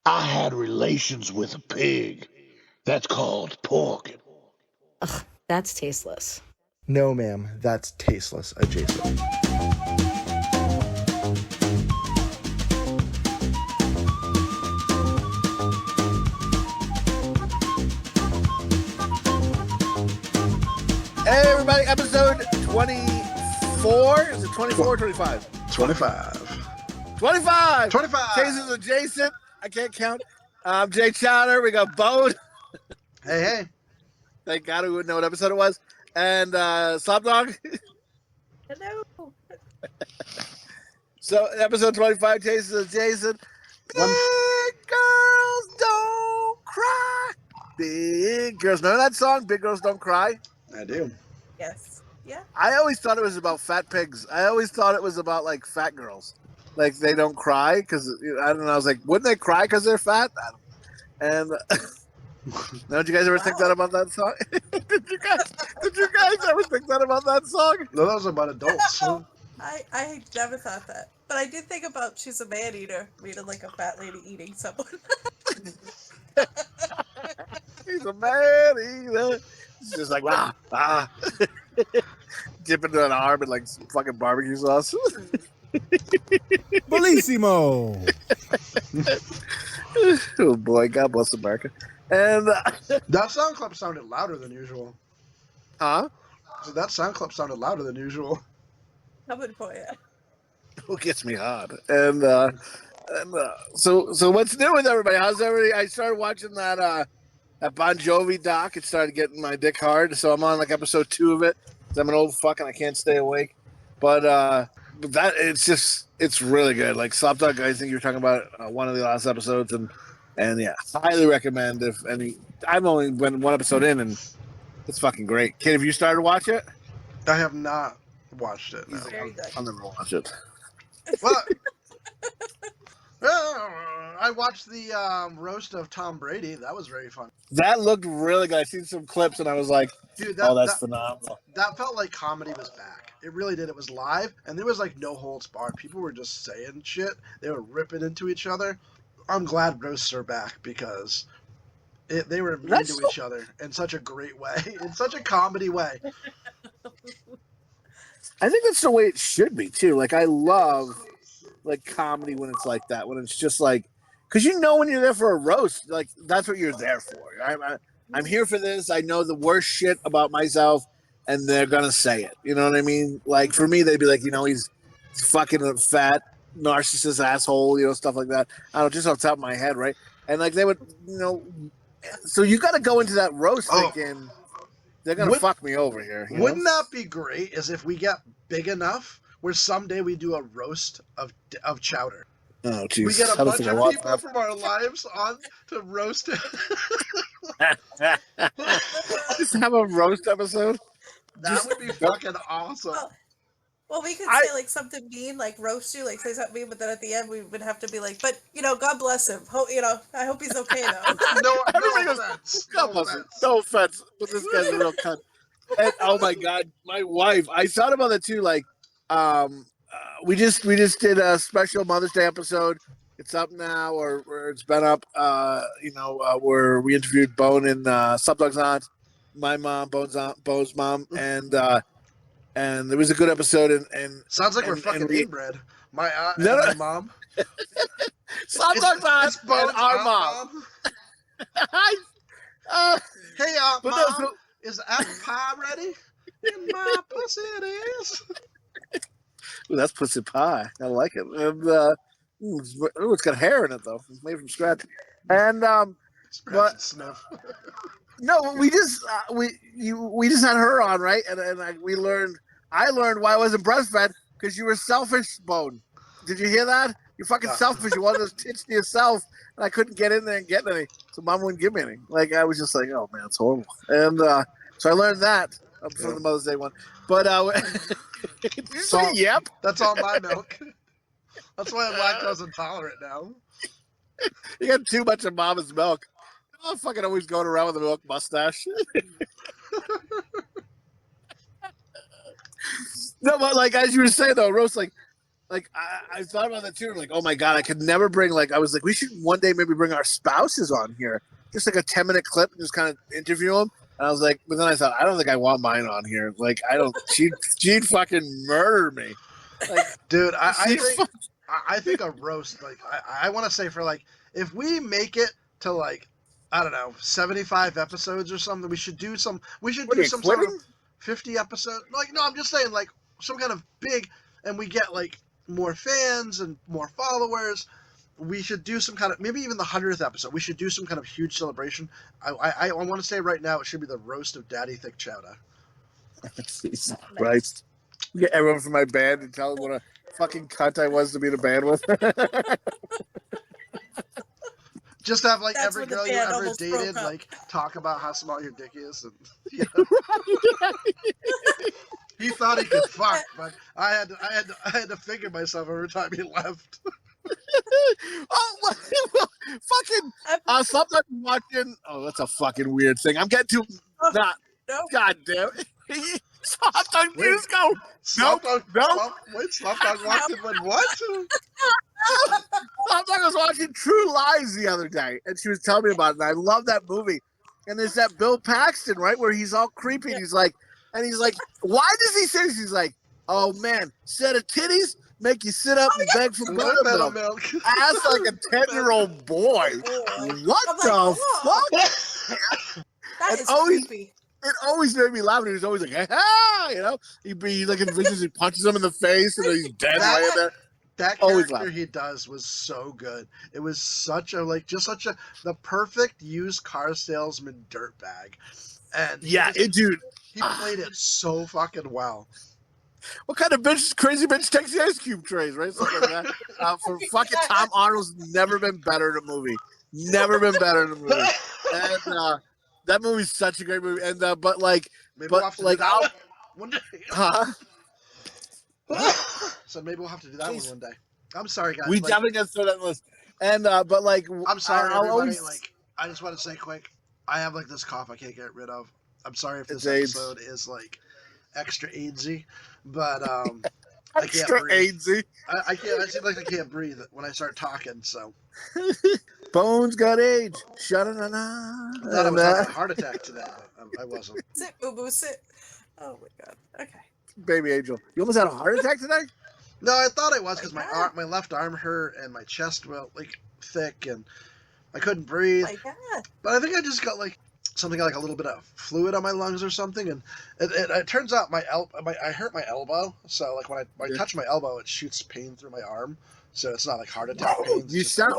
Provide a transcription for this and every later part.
I had relations with a pig. That's called porking. Ugh, that's tasteless. No, ma'am, that's tasteless adjacent. Hey, everybody, episode 24. Is it 24 or 25? 25. 25! 25! Cases adjacent. I can't count. I'm Jay Chowder. We got Bone. Hey. Thank God we wouldn't know what episode it was. And Slopdog. Hello. So, episode 25, Cases adjacent. Big girls don't cry. Big girls. Remember that song, Big Girls Don't Cry? I do. Yes. Yeah. I always thought it was about fat pigs. I always thought it was about, like, fat girls. Like, they don't cry because, I don't know. I was like, wouldn't they cry because they're fat? And don't you guys ever think that about that song? Did you guys ever think that about that song? No, that was about adults. No, I never thought that. But I did think about she's a man eater, reading like a fat lady eating someone. He's a man eater. He's just like, dip into an arm in like some fucking barbecue sauce. Bellissimo. Oh boy, God bless America. And That sound clip sounded louder than usual. huh? So that sound clip sounded louder than usual. Coming for you. Who gets me hard? And so what's new with everybody? How's everybody? I started watching that Bon Jovi doc. It started getting my dick hard, so I'm on like episode 2 of it. I'm an old fuck and I can't stay awake. But that it's really good. Like Slopdog, I think you were talking about one of the last episodes, and yeah, highly recommend. If any, I've only been one episode in, and it's fucking great. Kid, have you started to watch it? I have not watched it. No. Very good. I'll never watch it. Well, I watched the roast of Tom Brady. That was very fun. That looked really good. I seen some clips, and I was like, Dude, that's phenomenal. That felt like comedy was back. It really did. It was live, and there was like no holds barred. People were just saying shit. They were ripping into each other. I'm glad roasts are back because they were mean to each other in such a great way, in such a comedy way. I think that's the way it should be too. Like I love like comedy when it's like that. When it's just like, because you know when you're there for a roast, like that's what you're there for. I'm here for this. I know the worst shit about myself, and they're gonna say it. You know what I mean? Like for me, they'd be like, he's fucking a fat narcissist asshole, stuff like that. I don't know, just off the top of my head, right? And like they would, so you got to go into that roast thinking they're gonna fuck me over here. Wouldn't that be great? As if we get big enough where someday we do a roast of Chowder. Oh, jeez. We get a bunch of people from our lives on to roast it. Just have a roast episode. That would be fucking awesome. Well, we could say like something mean, like roast you, like say something mean, but then at the end we would have to be like, but God bless him. I hope he's okay though. no offense. No offense, but this guy's a real cunt. And, oh my God, my wife. I thought about it too. Like, we just did a special Mother's Day episode. It's up now, or it's been up. Where we interviewed Bone and Slopdog's aunt, my mom, Bone's mom, and it was a good episode. And sounds like we're fucking inbred. My aunt and my mom. Slopdog's aunt and our mom. Hey, Mom, is the apple pie ready? In my pussy it is. Ooh, that's pussy pie. I like it. And, it's got hair in it though. It's made from scratch. And but snuff. No, we just had her on, right? And I learned why I wasn't breastfed because you were selfish, Bone. Did you hear that? You're fucking selfish. You wanted those tits to yourself, and I couldn't get in there and get any, so Mom wouldn't give me any. Like I was just like, oh man, it's horrible. And so I learned that from the Mother's Day one. But did you say yep? That's all my milk. That's why I'm lactose intolerant now. You got too much of Mama's milk. I'm fucking always going around with a milk mustache. No, but like as you were saying though, roast, like like I thought about that too. Like, oh my god, I could never bring like I was like, we should one day maybe bring our spouses on here, just like a 10-minute clip, and just kind of interview them. And I was like, but then I thought, I don't think I want mine on here. Like, I don't. She'd fucking murder me. Like, dude, I think a roast. Like, I want to say for like, if we make it to like, I don't know, 75 episodes or something, we should do some. We should do some sort of 50 episode. Like, no, I'm just saying like some kind of big, and we get like more fans and more followers. We should do some kind of, maybe even the 100th episode. We should do some kind of huge celebration. I want to say right now, it should be the roast of Daddy Thick Chowder. Jesus Christ. Get everyone from my band and tell them what a fucking cunt I was to be in a band with. Just have like That's every when the girl you band ever almost dated broke up. like talk about how small your dick is, and you know. He thought he could fuck, but I had to figure myself every time he left. Oh, well, fucking Slopdog watching. Oh, that's a fucking weird thing. I'm getting to not. No. God damn it. Slopdog news go. Slopdog, no. Wait, Slopdog walked in with what? Slopdog was watching True Lies the other day, and she was telling me about it, and I love that movie. And there's that Bill Paxton, right, where he's all creepy, and he's like, why does he say this? He's like, oh, man, set of titties make you sit up and beg for buttermilk. Ass like a 10-year-old boy. What the fuck? That is creepy. It always made me laugh. And he was always like, "Ha!" You know, he'd like in visions, he punches him in the face, and then he's dead laying there. That character he does was so good. It was such a the perfect used car salesman dirtbag, and dude, he played it so fucking well. What kind of bitch, crazy bitch takes the ice cube trays, right? Something like that. For fucking Tom Arnold's never been better in a movie. Never been better in a movie. And that movie's such a great movie. And but like, maybe we'll have to do that one day. Huh? So maybe we'll have to do that one day. I'm sorry, guys. We definitely got to throw that on the list. And but like, I'm sorry, everybody. Always... Like, I just want to say quick, I have like this cough I can't get rid of. I'm sorry if this AIDS. episode is like extra AIDSy, but extra AIDSy. I can't. I seem like I can't breathe when I start talking. So Bones got AIDS. Shut-na-na. I thought I was having a heart attack today, but I wasn't. Sit, boo boo, sit. Oh my god. Okay. Baby angel, you almost had a heart attack today. No, I thought I was because my left arm hurt and my chest felt like thick and I couldn't breathe. Oh my god. But I think I just got like something like a little bit of fluid on my lungs or something, and it turns out I hurt my elbow. So like when I touch my elbow, it shoots pain through my arm. So it's not like heart attack pain. You sound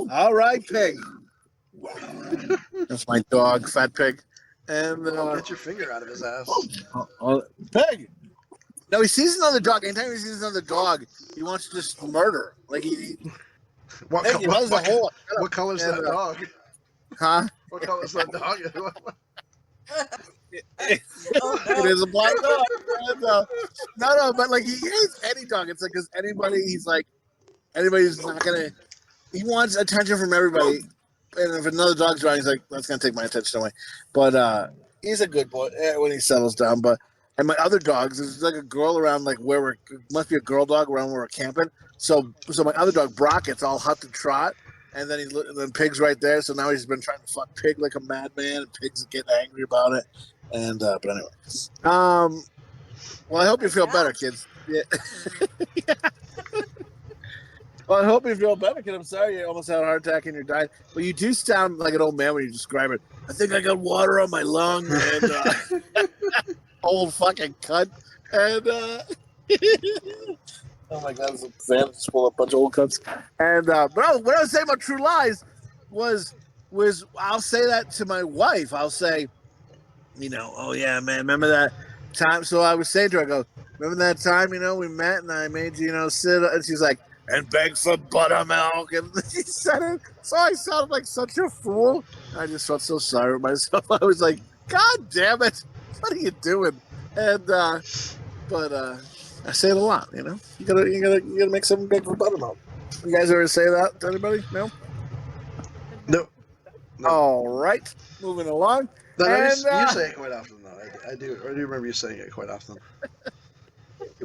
all right, pig. That's my dog, Fat Pig. And get your finger out of his ass. Pig. No, he sees another dog. Anytime he sees another dog, he wants to just murder. Like What color's that dog? Huh? What color's that dog? It is a black dog. And, no, but like he hates any dog. It's like because anybody's not gonna. He wants attention from everybody, and if another dog's around, he's like, "That's gonna take my attention away." But he's a good boy when he settles down. And my other dogs, there's like a girl around like must be a girl dog around where we're camping. So my other dog Brock gets all hut to trot, and then Pig's right there. So now he's been trying to fuck Pig like a madman, and Pig's getting angry about it. And but anyway, well, I hope you feel better, kids. Yeah. Well, I hope you feel better, kid. I'm sorry you almost had a heart attack and you died. But you do sound like an old man when you describe it. I think I got water on my lung and old fucking cunt. And oh my god, this van just pulled up a bunch of old cunts. And but what I was saying about True Lies was I'll say that to my wife. I'll say, oh yeah, man, remember that time? So I was saying to her, I go, remember that time, we met and I made you, sit, and she's like, and beg for buttermilk, and she said it. So I sounded like such a fool. I just felt so sorry for myself. I was like, God damn it, what are you doing? And but I say it a lot. You gotta make something big for buttermilk. You guys ever say that to anybody? No. All right, moving along. No, you say it quite often, though. I do remember you saying it quite often.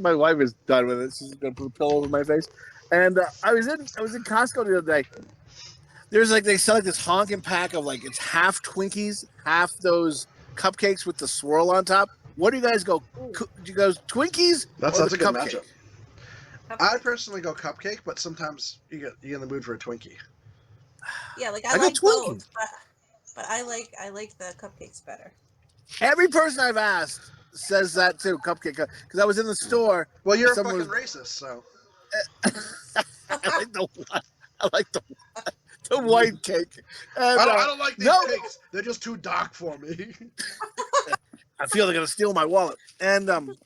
My wife is done with it. She's gonna put a pillow over my face. And I was in Costco the other day. There's like they sell like this honking pack of like it's half Twinkies, half those cupcakes with the swirl on top. What do you guys go? Do you go Twinkies? That's or a the good cupcake? matchup. I personally go cupcake, but sometimes you get in the mood for a Twinkie. Yeah, like I I go like Twinkie. both, but I like the cupcakes better. Every person I've asked says that too, cupcake. Because I was in the store. Well, you're a someone fucking racist, so. I like the white cake. And, I don't like these no. cakes. They're just too dark for me. I feel they're gonna steal my wallet. And oh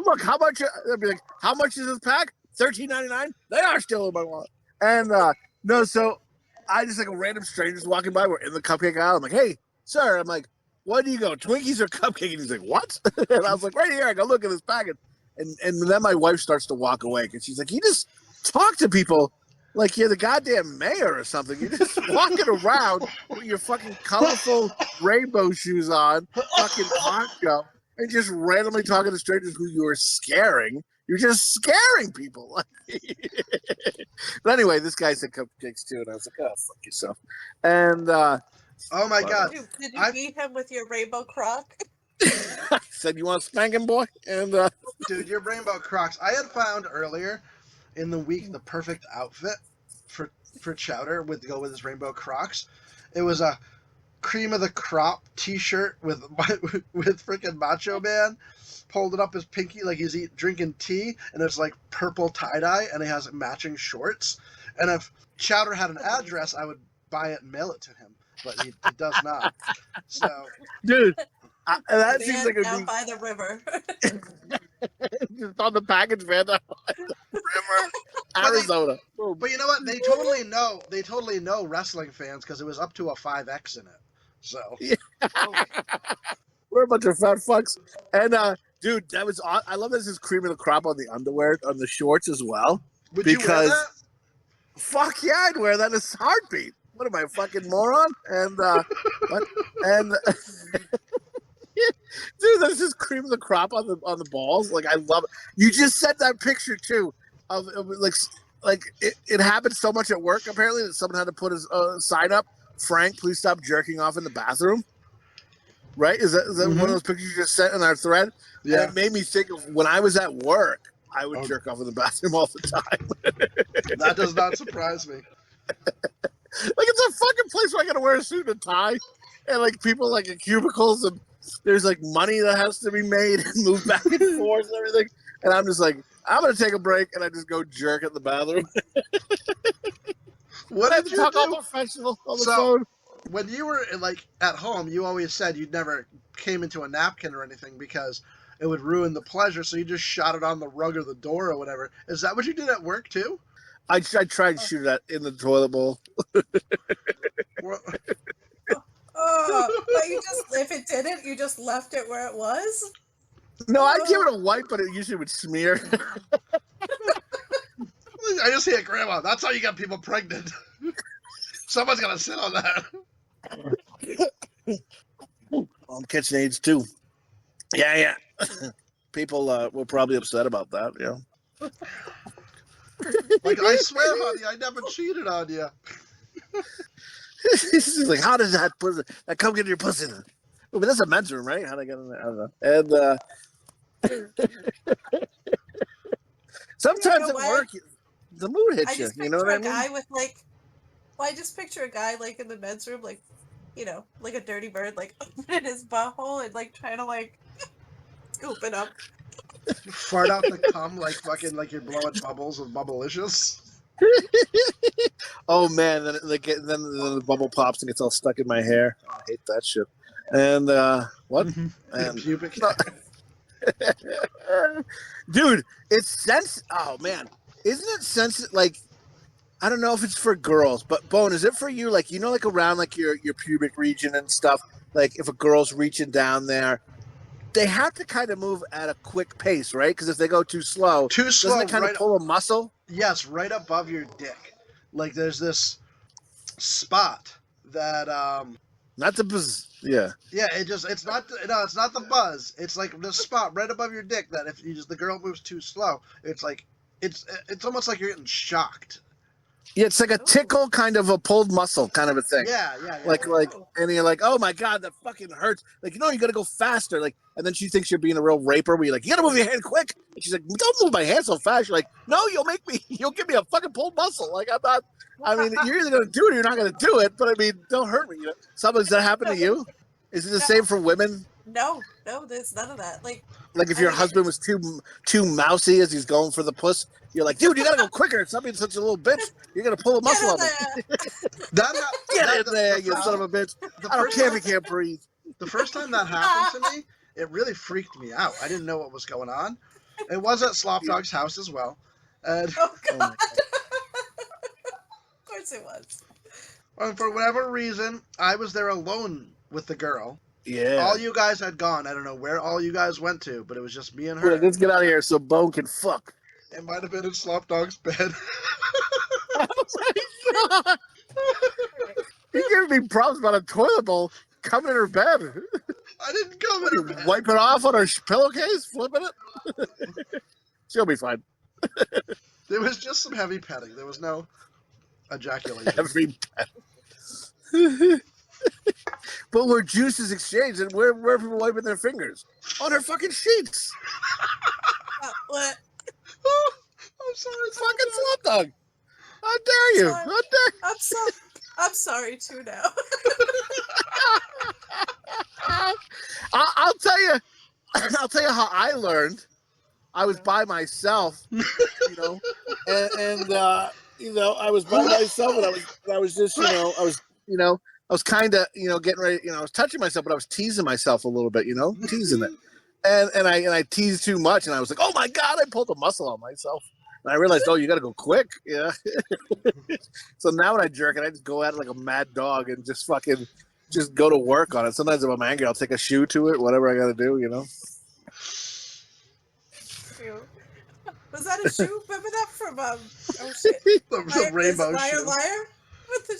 look, how much? They'll be like, how much is this pack? $13.99. They are stealing my wallet. And no, so I just like a random stranger's walking by. We're in the cupcake aisle. I'm like, hey, sir. I'm like, what do you go, Twinkies or cupcake? And he's like, what? And I was like, right here. I go look at this packet. And then my wife starts to walk away because she's like, you just talk to people like you're the goddamn mayor or something. You're just walking around with your fucking colorful rainbow shoes on, fucking poncho, and just randomly talking to strangers who you're scaring. You're just scaring people. But anyway, this guy said cupcakes too, and I was like, oh, fuck yourself. And Oh my god. Did you beat him with your rainbow croc? I said, you want a spanking, boy? And Dude, your rainbow Crocs. I had found earlier in the week the perfect outfit for Chowder with his rainbow Crocs. It was a cream of the crop t-shirt with freaking Macho Man holding up his pinky like he's drinking tea, and it's like purple tie-dye, and he has matching shorts. And if Chowder had an address, I would buy it and mail it to him, but he does not. So, dude, that seems like down by the river. just on the package, man. River, Arizona. But you know what? They totally know wrestling fans because it was up to a 5X in it. So yeah. We're a bunch of fat fucks. And dude, that was I love this is cream of the crop on the underwear, on the shorts as well. Would you wear that? Fuck yeah, I'd wear that in a heartbeat. What am I, a fucking moron? And what? And dude, there's this cream of the crop on the balls. Like, I love it. You just sent that picture too of like it happened so much at work apparently that someone had to put his sign up. Frank, please stop jerking off in the bathroom. Right? Is that one of those pictures you just sent in our thread? Yeah. And it made me think of when I was at work, I would jerk off in the bathroom all the time. That does not surprise me. Like, it's a fucking place where I gotta wear a suit and tie, and like people like in cubicles, and there's like money that has to be made and moved back and forth and everything. And I'm just like, I'm gonna take a break, and I just go jerk in the bathroom. What did you talk do? all professional on the phone. When you were like at home, you always said you'd never came into a napkin or anything because it would ruin the pleasure. So you just shot it on the rug or the door or whatever. Is that what you did at work too? I tried to shoot that in the toilet bowl. But you just, if it didn't, you just left it where it was? No, I'd give it a wipe, but it usually would smear. I just hear Grandma. That's how you get people pregnant. Someone's gonna sit on that. I'm catching AIDS too. Yeah. People were probably upset about that. Yeah. Like, I swear, honey, I never cheated on you. He's like, how does that pussy? Come get your pussy. Oh, but that's a men's room, right? How'd I get in there? I don't know. And sometimes at work, the mood hits you. You know what I mean? Guy with like, well, I just picture a guy like in the men's room, like, you know, like a dirty bird, like in his butthole and like trying to like scoop it up. Fart out the cum like fucking like you're blowing bubbles with Bubblicious. Oh man, then the bubble pops and gets all stuck in my hair. I hate that shit. And what? And pubic. Dude, it's oh man, isn't it sensitive? Like, I don't know if it's for girls, but Bone, is it for you? Like, you know, like around like your pubic region and stuff. Like, if a girl's reaching down there, they have to kind of move at a quick pace, right? Because if they go too slow, doesn't it kind of pull a muscle? Yes, right above your dick. Like, there's this spot that not the Yeah. Yeah, it's not the buzz. It's like the spot right above your dick that if the girl moves too slow, it's like it's almost like you're getting shocked. Yeah, it's like a tickle, kind of a pulled muscle, kind of a thing. Yeah. Like, and you're like, oh my god, that fucking hurts. Like, you gotta go faster. Like, and then she thinks you're being a real raper. Where you're like, you gotta move your hand quick. And she's like, don't move my hand so fast. You're like, no, you'll give me a fucking pulled muscle. Like, I'm not. I mean, you're either gonna do it or you're not gonna do it. But I mean, don't hurt me. Does that happen to you? Is it the same for women? No, there's none of that. Like if your husband was too mousy as he's going for the puss, you're like, dude, you gotta go quicker. Stop being such a little bitch. You're gonna pull a muscle on me. Get in there, you son of a bitch. I don't care if you can't breathe. The first time that happened to me, it really freaked me out. I didn't know what was going on. It was at Slopdog's house as well. And oh god. Of course it was. And for whatever reason, I was there alone with the girl. Yeah. All you guys had gone. I don't know where all you guys went to, but it was just me and her. Let's get out of here so Bone can fuck. It might have been in Slopdog's bed. Oh my god! He gave me problems about a toilet bowl coming in her bed. I didn't come in her bed. Wipe it off on her pillowcase, flipping it. She'll be fine. There was just some heavy petting. There was no ejaculation. Heavy petting. But where juices exchanged and where are people wiping their fingers? On her fucking sheets. What? Oh, I'm sorry. Fucking Slopdog. How dare you? Sorry. How dare I'm sorry too now. I'll tell you how I learned. I was by myself, and I was by myself, and I was just, I was kind of, getting ready, I was touching myself, but I was teasing myself a little bit, teasing it. And I teased too much, and I was like, oh my God, I pulled a muscle on myself. And I realized, oh, you got to go quick. Yeah. So now when I jerk it, I just go at it like a mad dog and just go to work on it. Sometimes if I'm angry, I'll take a shoe to it, whatever I got to do, Was that a shoe? Remember that from, oh shit. The rainbow shoe. Liar? With the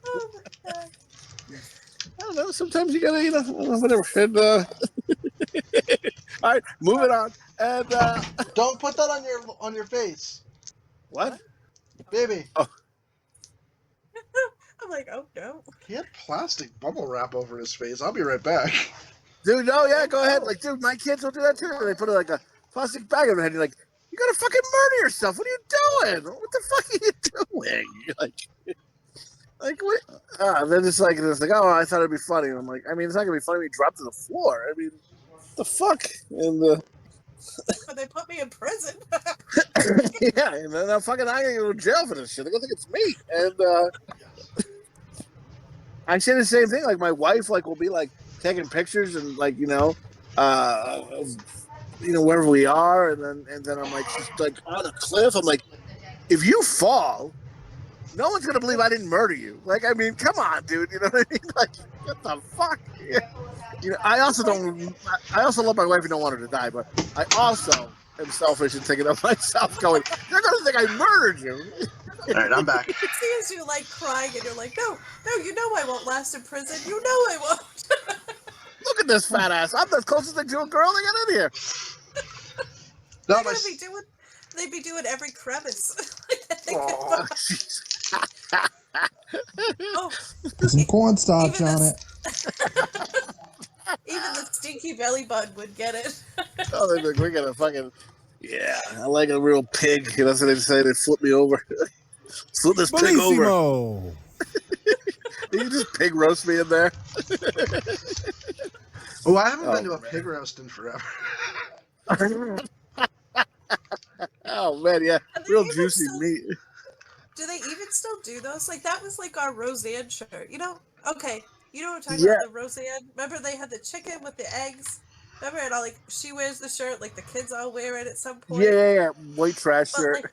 oh my god. I don't know. Sometimes you gotta, whatever. And, all right, moving on. And don't put that on your face. What, baby? Oh, I'm like, oh no. He had plastic bubble wrap over his face. I'll be right back. dude, no, yeah, go ahead. Like, dude, my kids will do that too. They put like a plastic bag on their head. You're like, you gotta fucking murder yourself. What are you doing? What the fuck are you doing? Like what? They're just like, oh, I thought it'd be funny. And I'm like, I mean, it's not gonna be funny when you drop to the floor. I mean, what the fuck? And But they put me in prison. yeah, and then I'm gonna go to jail for this shit. They're gonna think it's me. And I say the same thing. Like my wife, will be like taking pictures and wherever we are, and then I'm like, she's like on a cliff. I'm like, if you fall, no one's gonna believe I didn't murder you. Like, I mean, come on, dude. You know what I mean? Like, what the fuck? Yeah. I also love my wife and don't want her to die, but I also am selfish and thinking of myself, going, they're gonna think I murdered you. All right, I'm back. It sees you crying, and you're like, no, you know I won't last in prison. You know I won't. Look at this fat ass. I'm the closest thing to a girl they got in here. They'd be doing every crevice. Oh, oh, some cornstarch on it. Even the stinky belly button would get it. Oh, they're like, we got a fucking, yeah, I like a real pig. That's what they say. They flip me over. Flip this pig over. You just pig roast me in there. Oh, I haven't been to a pig roast in forever. Oh man, yeah, real juicy meat. Do they even still do those? That was our Roseanne shirt. Okay, you know what I'm talking about? The Roseanne. Remember they had the chicken with the eggs. Remember it all? She wears the shirt. The kids all wear it at some point. Yeah. White trash shirt.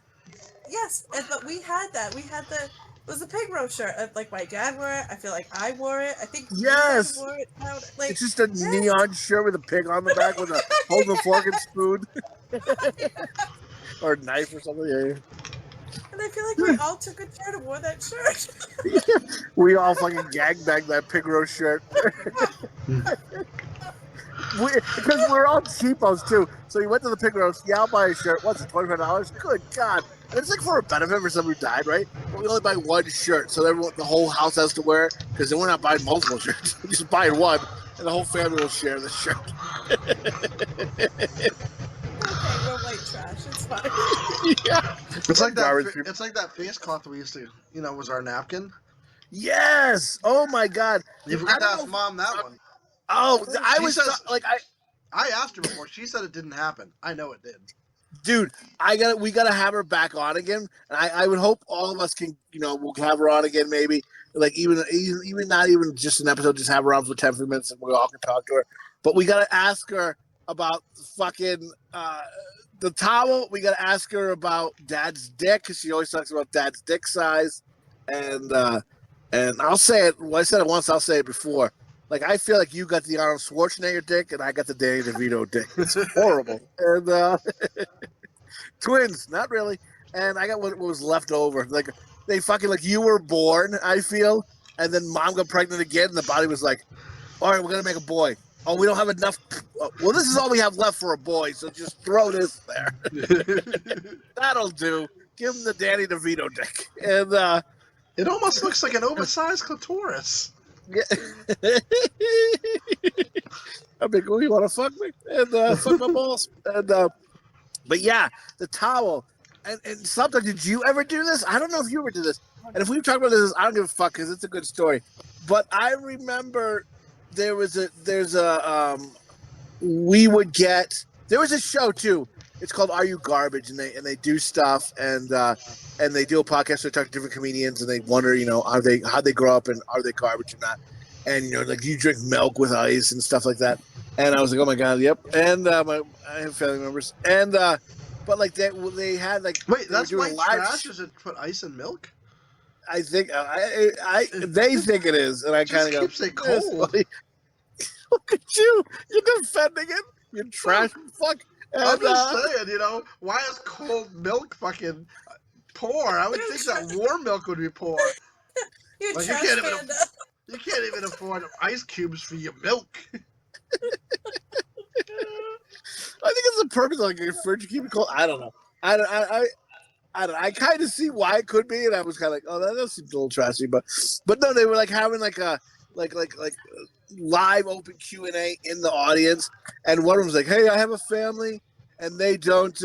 Yes, but we had that. We had it was the pig roast shirt. My dad wore it. I feel like I wore it. I think yes. Wore it. It's just a neon shirt with a pig on the back with a holding a fork and spoon. Or a knife or something. Yeah. And I feel like we all took a turn and wore that shirt. We all fucking gangbanged that pig roast shirt. Because we're all cheapos too. So you went to the pig roast. Yeah, I'll buy a shirt. What's it, $25? Good God! And it's like for a benefit for somebody who died, right? But we only buy one shirt, so everyone, the whole house has to wear it. Because then we're not buying multiple shirts. We're just buying one, and the whole family will share the shirt. Okay, we're white trash. It's fine. Yeah, It's like that. Garbage It's like that face cloth we used to, was our napkin. Yes. Oh my God. You forgot to ask Mom that one. Oh, I She was says- like I asked her before. She said it didn't happen. I know it did. Dude, we gotta have her back on again. And I would hope all of us can, we'll have her on again maybe. Like even not even just an episode, just have her on for 10 minutes and we all can talk to her. But we gotta ask her about fucking the towel. We gotta ask her about Dad's dick because she always talks about Dad's dick size. And I'll say it. Well, I said it once. I'll say it before. Like, I feel like you got the Arnold Schwarzenegger dick, and I got the Danny DeVito dick. It's horrible. And twins, not really. And I got what was left over. Like, they fucking, like, you were born, I feel, and then Mom got pregnant again, and the body was like, all right, we're going to make a boy. Oh, we don't have enough. Well, this is all we have left for a boy, so just throw this there. That'll do. Give him the Danny DeVito dick. And it almost looks like an oversized clitoris. Yeah. I'm like, oh, you want to fuck me? And fuck my balls. And but yeah, the towel. And something, did you ever do this? I don't know if you ever did this. And if we talk about this, I don't give a fuck because it's a good story. But I remember there was a show too. It's called Are You Garbage? And they do stuff and they do a podcast. So they talk to different comedians and they wonder, how they grow up and are they garbage or not? And like, do you drink milk with ice and stuff like that? And I was like, oh my God, yep. And I have family members. And but like they had like, wait, that's white trash. Show. Is it put ice and milk? I think they think it is, and I kind of go, keeps it cold. Look at you! You're defending it. You trash fuck. And, I'm just saying, why is cold milk fucking poor? I would think that warm milk would be poor. You Like, trash panda. You can't even afford ice cubes for your milk. I think it's a purpose, like your fridge, you keep it cold. I don't know. I don't know. I kind of see why it could be, and I was kind of like, oh, that seems a little trashy, but no, they were like having like a like live open Q&A in the audience, and one of them was like, hey, I have a family, and they don't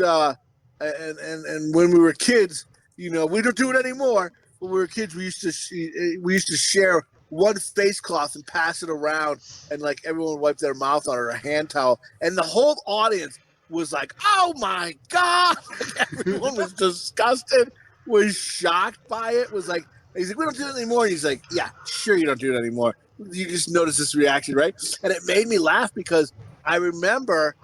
and when we were kids, we don't do it anymore. When we were kids, we used to share one face cloth and pass it around, and like everyone would wipe their mouth on it or a hand towel, and the whole audience was like, oh my God. Everyone was disgusted, was shocked by it, was like, he's like, we don't do it anymore. And he's like, yeah, sure you don't do it anymore. You just notice this reaction, right? And it made me laugh because I remember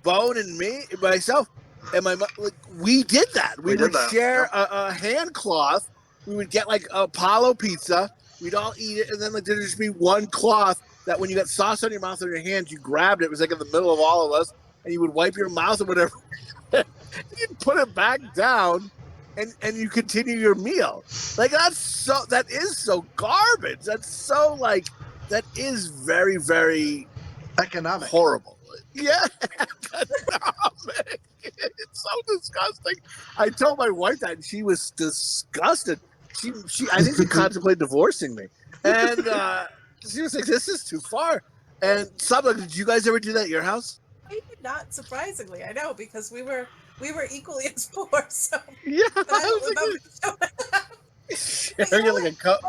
Bone and myself, and my mom, like, we did that. We would share a hand cloth. We would get like Apollo pizza. We'd all eat it, and then like there'd just be one cloth that when you got sauce on your mouth or your hands, you grabbed it. It was like in the middle of all of us, and you would wipe your mouth or whatever. You'd put it back down, and you continue your meal. Like that is so garbage. That's so like that is very, very economic. Horrible. Yeah, economic. It's so disgusting. I told my wife that, and she was disgusted. She I think she contemplated divorcing me, and she was like, "This is too far." And did you guys ever do that at your house? We did not, surprisingly. I know, because we were equally as poor. So yeah, I don't remember. Sharing like a cup.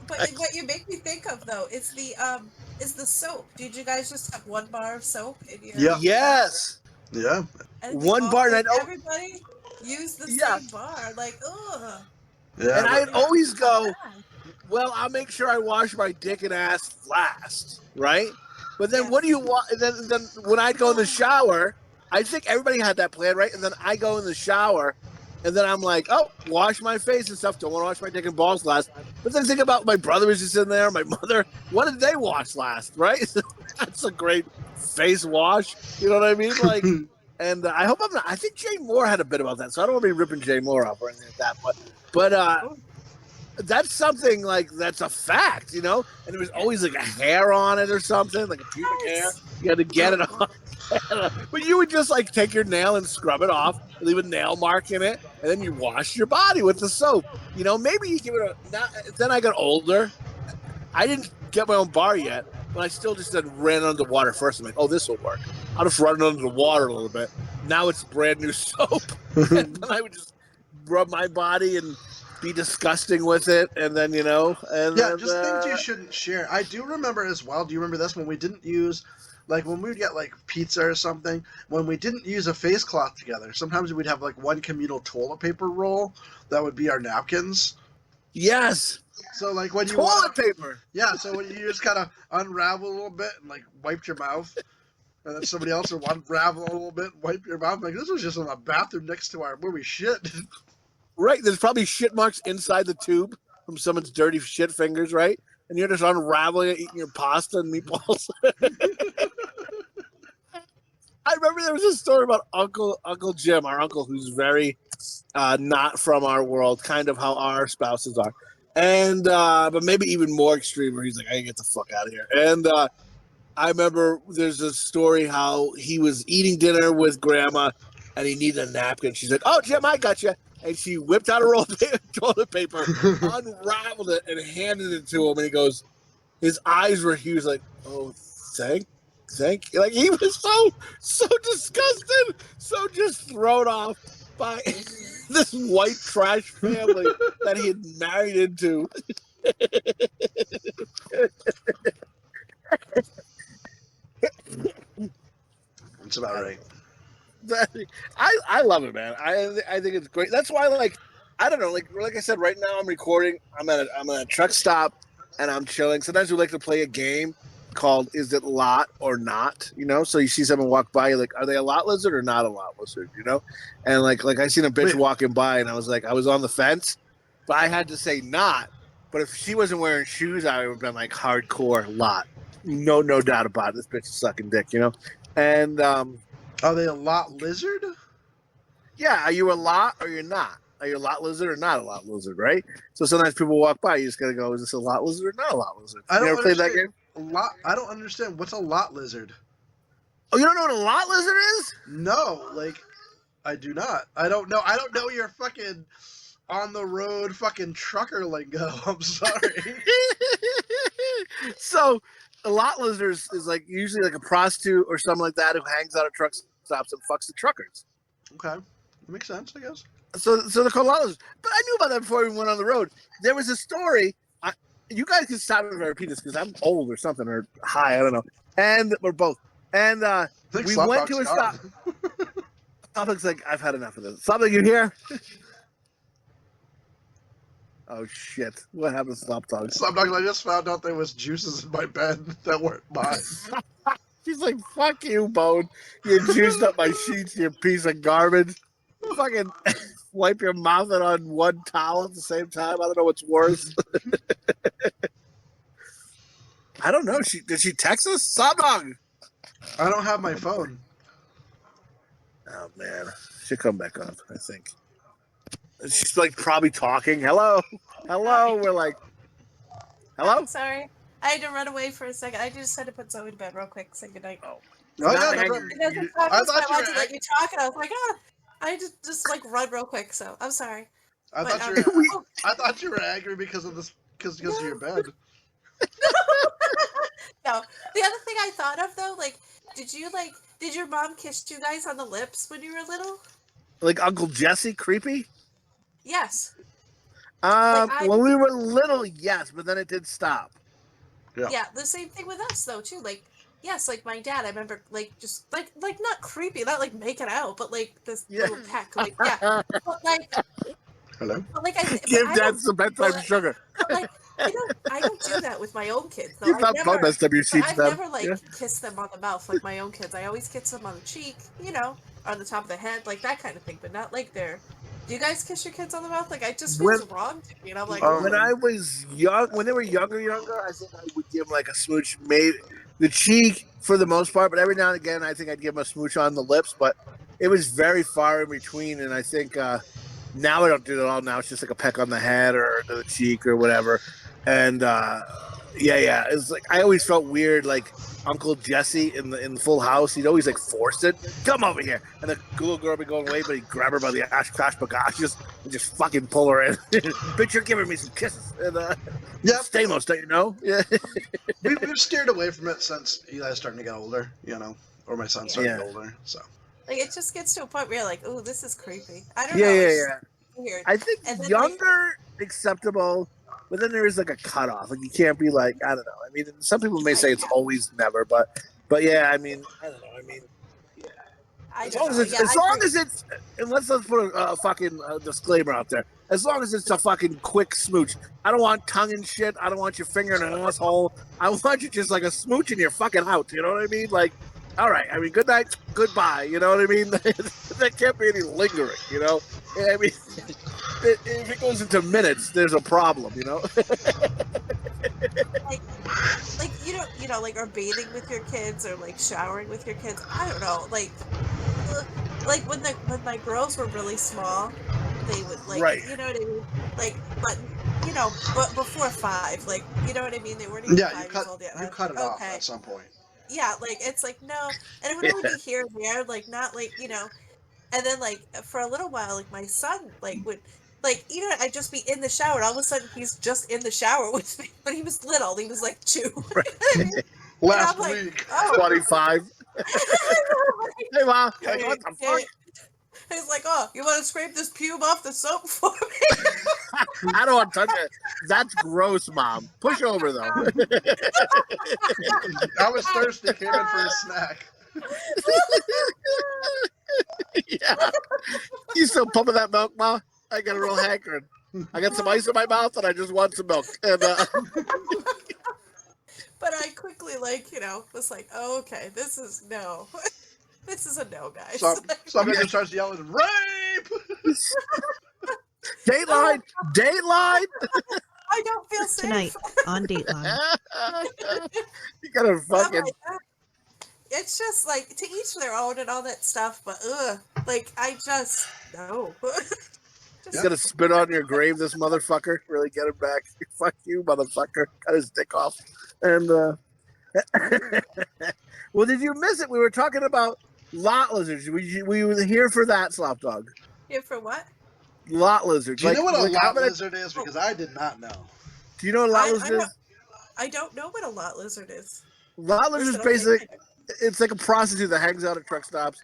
But what you make me think of though is the soap. Did you guys just have one bar of soap in your? Yeah. Yes. Yeah. And one bar, and everybody used the same bar. Like, ugh. Yeah, and I'd always go, well, I'll make sure I wash my dick and ass last, right? But then what do you want? Then when I'd go in the shower, I think everybody had that plan, right? And then I go in the shower, and then I'm like, oh, wash my face and stuff. Don't want to wash my dick and balls last. But then think about my brother was just in there, my mother. What did they wash last, right? That's a great face wash. You know what I mean? Like, And I hope I'm not. I think Jay Moore had a bit about that, so I don't want to be ripping Jay Moore off or anything like that. But that's something like that's a fact, you know. And there was always like a hair on it or something, like a pubic hair. You had to get it off. But you would just like take your nail and scrub it off, leave a nail mark in it, and then you wash your body with the soap. You know, maybe you give it then I got older. I didn't get my own bar yet, but I still just ran under the water first. I'm like, oh, this will work. I'll just run under the water a little bit. Now it's brand new soap. And then I would just rub my body and be disgusting with it. And then, you know. And yeah, then, just things you shouldn't share. I do remember as well. Do you remember this? When we didn't use, like when we would get like pizza or something, when we didn't use a face cloth together, sometimes we'd have like one communal toilet paper roll that would be our napkins. Yes. So like when you toilet paper. Yeah, so when you just kind of unravel a little bit and like wiped your mouth, and then somebody else would unravel a little bit and wipe your mouth. Like this was just in the bathroom next to where we shit. Right, there's probably shit marks inside the tube from someone's dirty shit fingers, right? And you're just unraveling it, eating your pasta and meatballs. I remember there was a story about Uncle Jim, our uncle, who's very not from our world, kind of how our spouses are. And but maybe even more extreme where he's like, I gotta get the fuck out of here. And I remember there's a story how he was eating dinner with grandma and he needed a napkin. She's like, oh, Jim, I got you. And she whipped out a roll of toilet paper, unraveled it, and handed it to him. And he goes, his eyes were, he was like, oh, thank you. Like, he was so disgusted, so just thrown off by this white trash family that he had married into. That's about right. I love it, man. I think it's great. That's why, like, I don't know, like I said, right now I'm recording. I'm at a truck stop and I'm chilling. Sometimes we like to play a game called "Is it lot or not?" You know, so you see someone walk by, you're like, are they a lot lizard or not a lot lizard? You know, and like I seen a bitch walking by and I was like, I was on the fence, but I had to say not. But if she wasn't wearing shoes, I would have been like hardcore lot. No doubt about it. This bitch is sucking dick, you know, and Are they a lot lizard? Yeah, are you a lot or you're not? Are you a lot lizard or not a lot lizard, right? So sometimes people walk by, you just gotta go, is this a lot lizard or not a lot lizard? I don't you ever played that game? I don't understand. What's a lot lizard? Oh, you don't know what a lot lizard is? No, like, I do not. I don't know. I don't know your fucking on the road fucking trucker lingo. I'm sorry. So, a lot lizard is like usually like a prostitute or something like that who hangs out at truck stops and fucks the truckers. Okay, that makes sense, I guess. So they're called lot lizards. But I knew about that before we went on the road. There was a story. You guys can stop me if I repeat this because I'm old or something or high. I don't know. And we're both. And we went to a stop. Slopdog's like, I've had enough of this. Slopdog, you here? Oh shit! What happened to Slopdog? Slopdog, I just found out there was juices in my bed that weren't mine. She's like, "Fuck you, Bone! You juiced up my sheets, you piece of garbage! Fucking wipe your mouth out on one towel at the same time. I don't know what's worse." I don't know. Did she text us? Slopdog. I don't have my phone. Oh man, she'll come back on. I think. She's like probably talking. Hello. We're like, hello. I'm sorry. I had to run away for a second. I just had to put Zoe to bed real quick. Say goodnight. Oh yeah, I wanted to let you talk, and I was like, I just like run real quick. So I'm sorry. I thought you were angry because of this, because of your bed. No. The other thing I thought of though, like, did your mom kiss you guys on the lips when you were little? Like Uncle Jesse, creepy? Yes. When we were little, yes, but then it did stop. Yeah, the same thing with us though too. Like, yes, like my dad, I remember like just like not creepy, not like making out, but like this little peck, like yeah. But like hello. But like give Dad some bedtime sugar. But like I don't do that with my own kids. Though. I've never kissed them on the mouth like my own kids. I always kiss them on the cheek, you know, on the top of the head, like that kind of thing, but not like they're. Do you guys kiss your kids on the mouth? Like, I just feels wrong to me. And I'm like, when I was young, when they were younger, I think I would give them like a smooch, made the cheek for the most part, but every now and again, I think I'd give them a smooch on the lips. But it was very far in between, and I think now I don't do that at all. Now it's just like a peck on the head or the cheek or whatever. And it's like I always felt weird, like Uncle Jesse in the Full House. He'd always like force it. Come over here, and the little girl would be going away, but he'd grab her by the ash bagages and just fucking pull her in. Bitch, you're giving me some kisses. And Stamos, don't you know? Yeah. We've steered away from it since Eli's starting to get older, or my son's starting to get older. So like it just gets to a point where you're like, oh, this is creepy. I don't know. Yeah. Weird. I think younger acceptable. But then there is like a cutoff. Like you can't be like, I don't know. I mean, some people may say it's always never, but yeah. I mean, I don't know. I mean, yeah. As long as it's, and let's put a fucking disclaimer out there. As long as it's a fucking quick smooch. I don't want tongue and shit. I don't want your finger in an asshole. I want you just like a smooch in your fucking house. You know what I mean? Like, all right. I mean, good night, goodbye. You know what I mean? There can't be any lingering. You know? I mean. If it goes into minutes, there's a problem, like or bathing with your kids or like showering with your kids. I don't know, like when my girls were really small, they would right. You know what I mean, but before 5, like you know what I mean. They weren't even 5 years old yet. You cut it off at some point. Yeah, like it's like no, and it would only be here and there, like not like and then like for a little while, like my son would. Like, I'd just be in the shower, and all of a sudden he's just in the shower with me. When he was little, he was like 2. Right. Last week. Oh. 25. Hey, Ma. Like, what the fuck? He's like, oh, you want to scrape this pube off the soap for me? I don't want to touch it. That's gross, Mom. Push over, though. I was thirsty, came in for a snack. Yeah. You still pumping that milk, Ma? I got a real hankering. I got some ice in my mouth, and I just want some milk. And, but I quickly, was like, oh, okay, this is no. This is a no, guys. Somebody just starts yelling, rape! Dateline! Dateline! I don't feel safe. Tonight on Dateline. You gotta fucking... It's just, to each their own and all that stuff, but, I just, no. He's gonna spit on your grave, this motherfucker. Really get him back. Fuck you, motherfucker. Cut his dick off. And, well, did you miss it? We were talking about lot lizards. We were here for that, Slopdog. Here for what? Lot lizards. Do you know what a lot lizard is? Because I did not know. Do you know what a lot lizard is? I don't know what a lot lizard is. Lot lizard is basically, it's like a prostitute that hangs out at truck stops.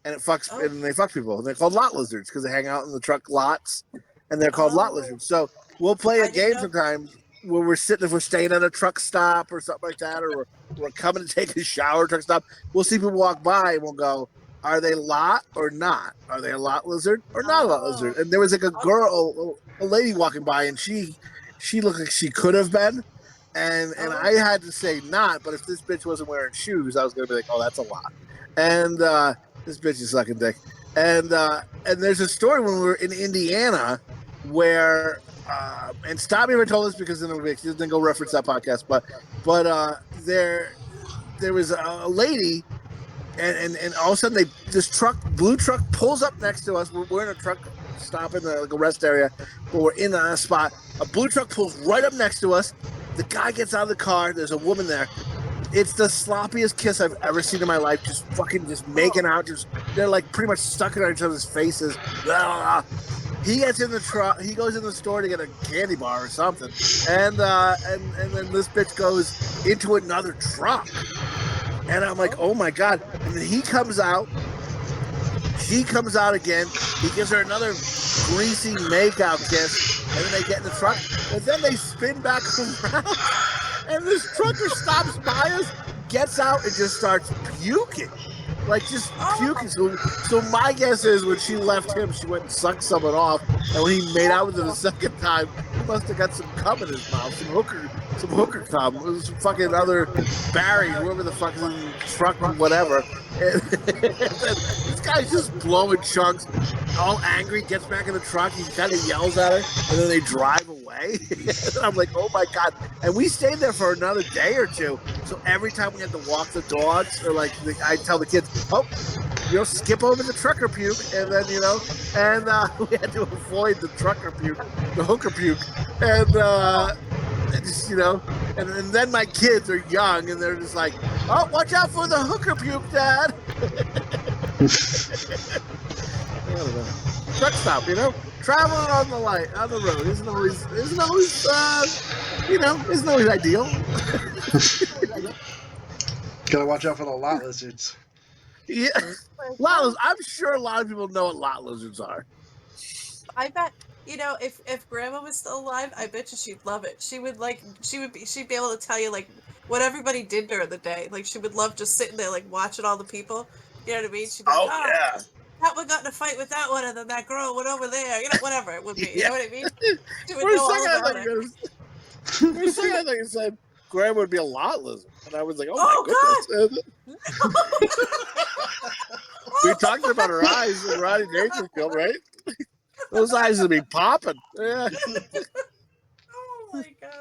And it fucks, and they fuck people. And they're called lot lizards because they hang out in the truck lots, and they're called lot lizards. So we'll play a game sometimes where we're sitting, if we're staying at a truck stop or something like that, or we're coming to take a shower, truck stop. We'll see people walk by, and we'll go, "Are they lot or not? Are they a lot lizard or not a lot lizard?" And there was like a girl, a lady walking by, and she looked like she could have been, and I had to say not. But if this bitch wasn't wearing shoes, I was gonna be like, "Oh, that's a lot." And this bitch is sucking dick. And there's a story when we were in Indiana where and stop me if I told this because then then go reference that podcast. But there was a lady and all of a sudden this blue truck pulls up next to us. We're in a truck stop in the rest area, but we're in a spot. A blue truck pulls right up next to us. The guy gets out of the car. There's a woman there. It's the sloppiest kiss I've ever seen in my life. Just making out. They're like pretty much sucking on each other's faces. He gets in the truck. He goes in the store to get a candy bar or something, and then this bitch goes into another truck. And I'm like, oh my god! And then he comes out. She comes out again. He gives her another greasy makeout kiss, and then they get in the truck. And then they spin back around. And this trucker stops by us, gets out, and just starts puking. Puking. So my guess is when she left him, she went and sucked someone off. And when he made out with her the second time, he must have got some cum in his mouth. Some hooker cum. It was some fucking other Barry, whoever the fuck is in the truck, whatever. And this guy's just blowing chunks, all angry, gets back in the truck, he kind of yells at her, and then they drive away. And I'm like, oh my god. And we stayed there for another day or two, so every time we had to walk the dogs, or I tell the kids, oh, skip over the trucker puke, and then and we had to avoid the trucker puke, the hooker puke, and just and then my kids are young and they're just like, oh, watch out for the hooker puke, Dad. Truck stop, traveling on the road isn't always ideal. Gotta watch out for the lot lizards. Yeah, lot lizards. I'm sure a lot of people know what lot lizards are. I bet if Grandma was still alive, I bet you she'd love it. She'd be able to tell you like what everybody did during the day. Like she would love just sitting there like watching all the people. You know what I mean? She'd be like, yeah. That one got in a fight with that one, and then that girl went over there. Whatever it would be. You know what I mean? She would know all about it. For a second, I thought you said Grandma would be a lot lizard, and I was like, oh my goodness. We talked about her eyes in Roddy Dangerfield, right? Those eyes would be popping. Yeah. Oh my god.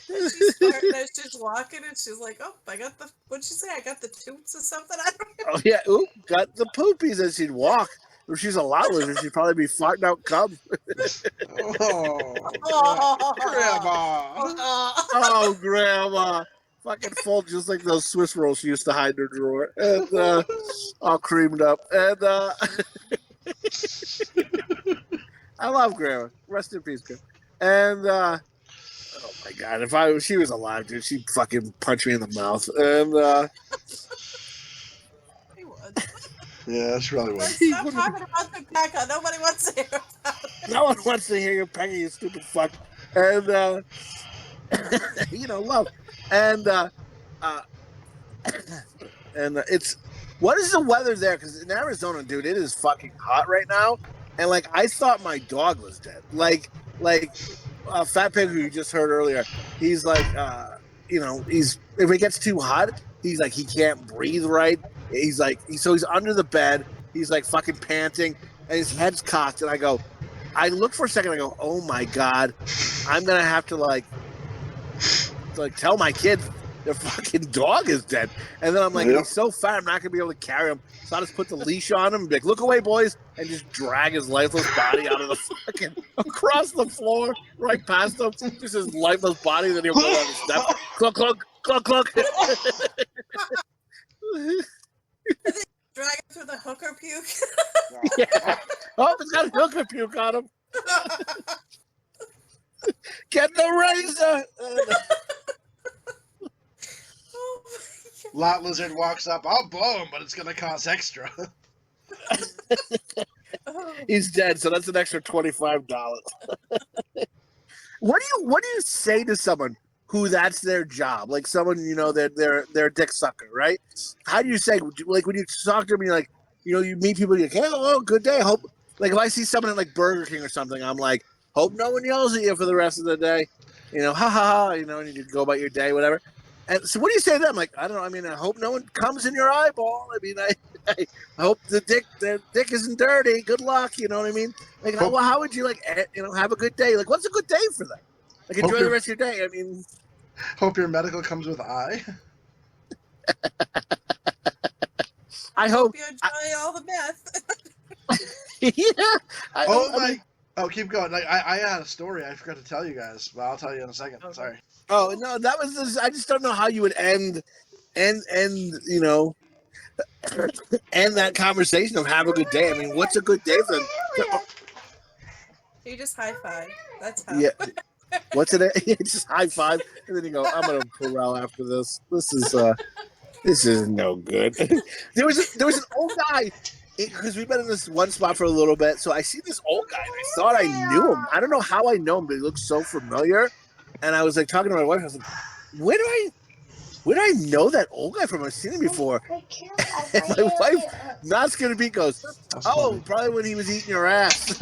And she's starting as she's walking, and she's like, "Oh, I got the what'd she say? I got the toots or something." I don't know. Oh yeah, oop, got the poopies as she'd walk. If she's a lot lizard, she'd probably be farting out cum. Grandma. Oh, Grandma. Fucking full, just like those Swiss rolls she used to hide in her drawer. And all creamed up. And I love Grandma. Rest in peace, Grandma. And oh my god, if she was alive, dude, she'd fucking punch me in the mouth. And He would. Yeah, that's really what. Stop talking about the Pekka. Nobody wants to hear about it. No one wants to hear you Peggy, you stupid fuck. And love. And it's what is the weather there? Because in Arizona, dude, it is fucking hot right now. And like I thought my dog was dead. Like Fat Pig, who you just heard earlier, he's like he's if it gets too hot, he's like he can't breathe right. He's like he's under the bed, he's like fucking panting, and his head's cocked, and I look for a second, I go, oh my god, I'm gonna have to like tell my kids their fucking dog is dead. And then I'm like, he's so fat, I'm not gonna be able to carry him. So I just put the leash on him and be like, look away, boys, and just drag his lifeless body out of the fucking across the floor, right past him. Just his lifeless body, then he'll go down the step. Cluck, cluck, cluck, cluck. Drag him through the hooker puke. Yeah. Oh, it's got hooker puke on him. Get the razor. Oh Lot lizard walks up. I'll blow him, but it's gonna cost extra. He's dead, so that's an extra $25. What do you say to someone who that's their job? Like someone they're a dick sucker, right? How do you say, like when you talk to them, you're like, you meet people, you're like, hey, oh, good day. Hope, like if I see someone at like Burger King or something, I'm like, hope no one yells at you for the rest of the day. Ha ha ha. And you go about your day, whatever. And so what do you say to them? Like, I don't know. I mean, I hope no one comes in your eyeball. I mean, I hope the dick isn't dirty. Good luck. You know what I mean? Like, how would you have a good day? Like, what's a good day for them? Like, enjoy the rest of your day. I mean, hope your medical comes with eye. I hope you enjoy all the meth. Yeah. Oh, keep going. Like I had a story I forgot to tell you guys, but I'll tell you in a second. Okay. Sorry. Oh no, that was just, I just don't know how you would end that conversation of have a good day. I mean, what's a good day for them? You just high five. That's how. Yeah. What's it? Just high five, and then you go, I'm gonna Purell after this. This is no good. There was an old guy. Because we've been in this one spot for a little bit, so I see this old guy, and I thought I knew him. I don't know how I know him, but he looks so familiar. And I was like talking to my wife. I was like, "Where do I know that old guy from? I've seen him before." And my wife, not gonna be, goes, "Oh, probably when he was eating your ass."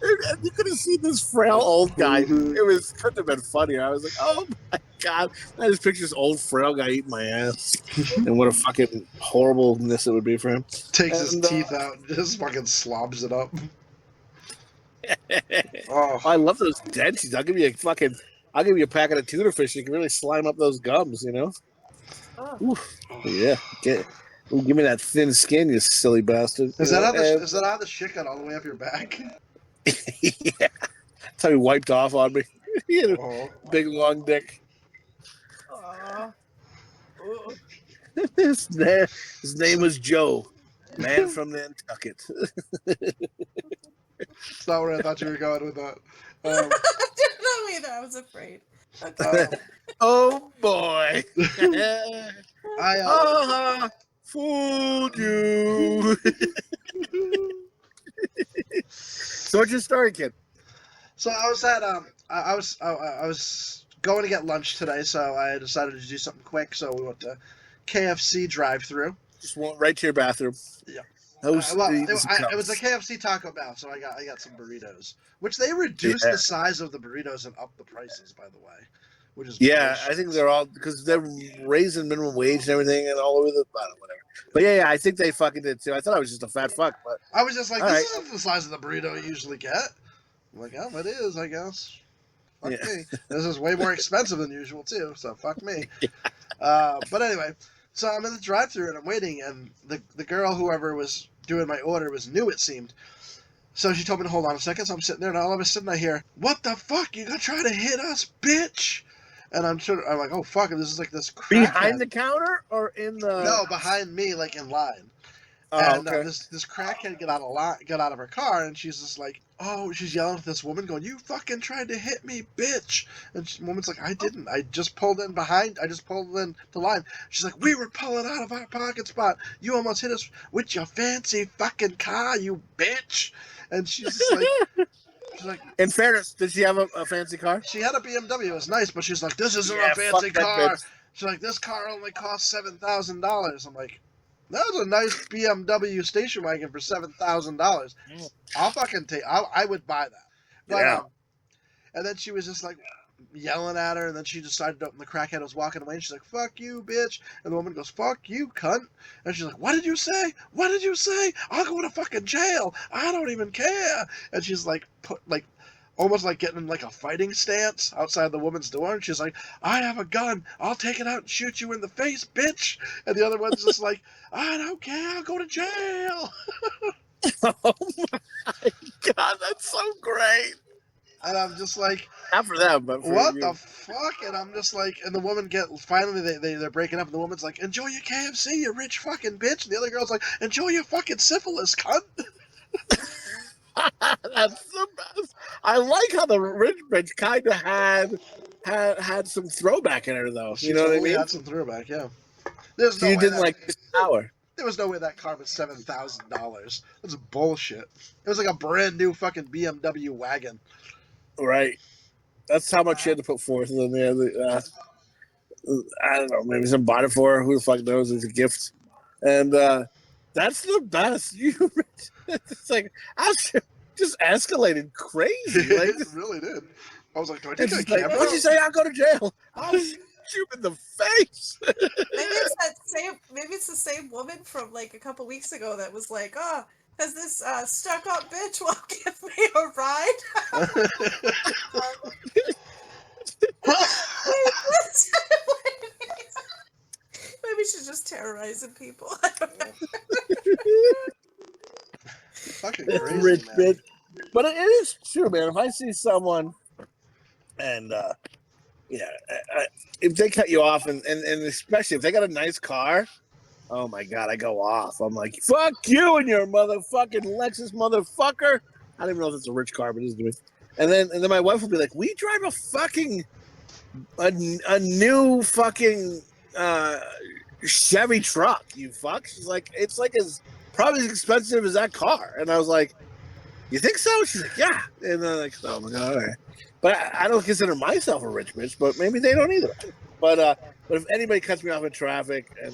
And you could have seen this frail old guy. Couldn't have been funnier. I was like, "Oh my god!" I just picture this old frail guy eating my ass, and what a fucking horribleness it would be for him. Takes his teeth out, and just fucking slobs it up. Oh, I love those dentures. I'll give you a packet of tuna fish. You can really slime up those gums, Oh Oof. Yeah. Give me that thin skin, you silly bastard. Is that how the shit got all the way up your back? Yeah. That's how he wiped off on me. He had a big long dick. His name was Joe, man from Nantucket. That's not where I thought you were going with that. I didn't know either. I was afraid. Okay. Oh boy! I fooled you. So what's your story, kid? So I was at I was going to get lunch today, so I decided to do something quick. So we went to KFC drive-through. Just went right to your bathroom. Yeah. It was a KFC Taco Bell, so I got some burritos, which they reduced the size of the burritos and upped the prices, by the way. Which is bullshit. I think they're all because they're raising minimum wage and everything and all over the whatever. But yeah, I think they fucking did too. I thought I was just a fat fuck, but I was just like, this isn't the size of the burrito you usually get. I'm like, oh, it is, I guess. Fuck me. This is way more expensive than usual too, so fuck me. But anyway, so I'm in the drive-thru and I'm waiting, and the girl, whoever was doing my order, was new, it seemed. So she told me to hold on a second, so I'm sitting there, and all of a sudden I hear, "What the fuck? You gonna try to hit us, bitch?" And I'm like, oh fuck, this is like this crackhead. Behind the counter or in the? No, behind me, like in line. Oh, and okay. This crackhead got out of her car, and she's just like, oh, she's yelling at this woman, going, "You fucking tried to hit me, bitch!" And the woman's like, "I didn't. I just pulled in the line." She's like, "We were pulling out of our parking spot. You almost hit us with your fancy fucking car, you bitch!" And she's just like. She's like, in fairness, did she have a fancy car? She had a BMW. It was nice, but she's like, "This isn't a fancy car." She's like, "This car only costs $7,000." I'm like, that was a nice BMW station wagon for $7,000. I'll fucking take. I would buy that. But, and then she was just like yelling at her, and then she decided to open the crackhead was walking away, and she's like, "Fuck you, bitch!" And the woman goes, "Fuck you, cunt!" And she's like, "What did you say? What did you say? I'll go to fucking jail. I don't even care." And she's like, almost like getting in like a fighting stance outside the woman's door, and she's like, "I have a gun. I'll take it out and shoot you in the face, bitch." And the other one's just like, "I don't care. I'll go to jail." Oh my god, that's so great. And I'm just like, not for them, but for what you. the fuck? And I'm just like, and the woman finally they're breaking up, and the woman's like, "Enjoy your KFC, you rich fucking bitch." And the other girl's like, "Enjoy your fucking syphilis, cunt." That's the best. I like how the rich bitch kind of had some throwback in her, though. You know what I mean? Had some throwback, yeah. There's no you way didn't like this power. There was no way that car was $7,000. That's bullshit. It was like a brand new fucking BMW wagon. Right. That's how much she had to put forth in there. I don't know. Maybe some bought it for her. Who the fuck knows? It's a gift. And that's the best. It's like, I just escalated crazy. Like, it really did. I was like, "Do I take a camera?" What'd you say? I'll go to jail. I'll shoot you in the face. Maybe it's the same woman from like a couple weeks ago that was like, "Oh, has this stuck-up bitch will give me a ride?" Maybe she's just terrorizing people. I don't know. Fucking crazy, rich man. bitch. But it is true, man. If I see someone and if they cut you off and especially if they got a nice car, oh my god, I go off. I'm like, "Fuck you and your motherfucking Lexus motherfucker." I don't even know if it's a rich car, but it's doing. And then my wife will be like, "We drive a new fucking Chevy truck, you fuck." She's like, "It's like probably as expensive as that car." And I was like, "You think so?" She's like, "Yeah." And I'm like, "Oh my god, all right." But I don't consider myself a rich bitch, but maybe they don't either. But if anybody cuts me off in traffic, and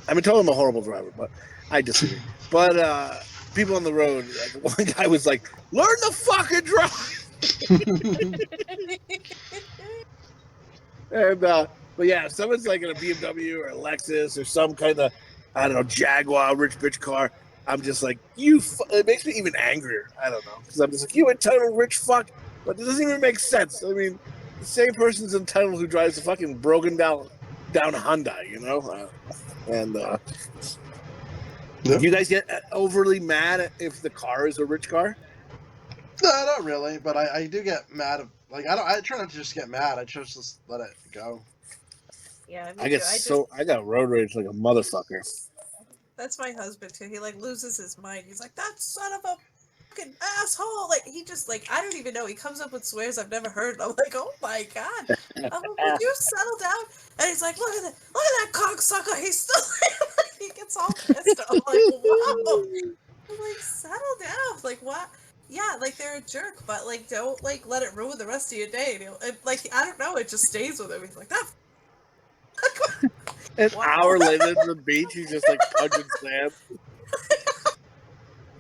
I've been told I'm a horrible driver, but I disagree. But people on the road, like, one guy was like, "Learn the fucking drive." And but yeah, if someone's like in a BMW or a Lexus or some kind of, I don't know, Jaguar rich bitch car, I'm just like, it makes me even angrier. I don't know, because I'm just like, "You entitled rich fuck," but it doesn't even make sense. I mean, the same person's entitled who drives a fucking broken down down Hyundai, you know. And Yeah. do you guys get overly mad if the car is a rich car? No, not really, but I do get mad. Like I try not to just get mad. I just let it go. Yeah, me I get too. I got road rage like a motherfucker. That's my husband too. He like loses his mind. He's like, that son of a fucking asshole. Like he just like I don't even know. He comes up with swears I've never heard. And I'm like, oh my god. I'm like, would you settle down? And he's like, look at that cocksucker. He's still he gets all pissed. I'm like, wow. I'm like, settle down. Like what? Yeah, like they're a jerk, but like don't like let it ruin the rest of your day. And like I don't know, it just stays with him. He's like that. An Wow. hour later on the beach, he's just like punching sand.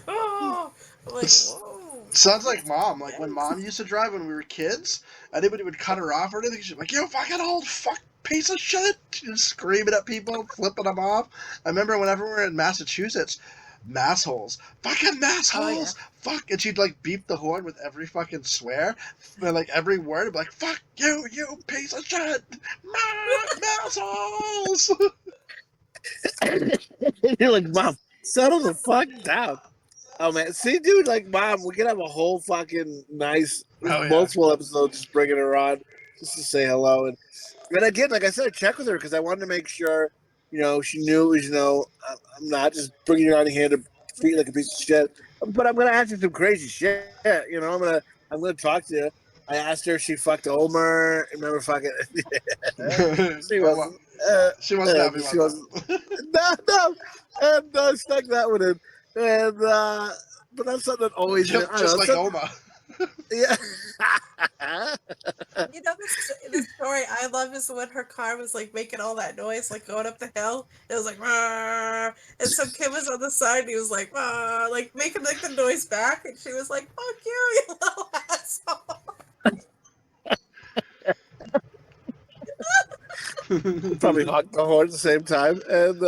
Oh, I'm like, whoa. Sounds like mom. Like when mom used to drive when we were kids, anybody would cut her off or anything, she'd be like, "You fucking old fuck piece of shit!" Just screaming at people, flipping them off. I remember whenever we were in Massachusetts, massholes, fucking massholes, fuck, and she'd like beep the horn with every fucking swear, and like every word, would be like, "Fuck you, you piece of shit, massholes." You're like, Mom, settle the fuck down. Oh man, see, dude, like, Mom, we could have a whole fucking nice, multiple episodes just bringing her on just to say hello. And again, like I said, I checked with her because I wanted to make sure, you know, she knew it was, you know, I'm not just bringing her on here to treat like a piece of shit, but I'm gonna ask you some crazy shit. You know, I'm gonna talk to you. I asked her if she fucked Omer. Remember, fucking. She wasn't. She wasn't happy. She wasn't. No. And stuck that one in. And but that's something that always just like Oma. You Yeah. know, the story I love is when her car was like making all that noise, like going up the hill. It was like, "Rrr," and some kid was on the side, and he was like, "Rrr," like making like the noise back, and she was like, "Fuck you, you little asshole." Probably honked the horn at the same time, and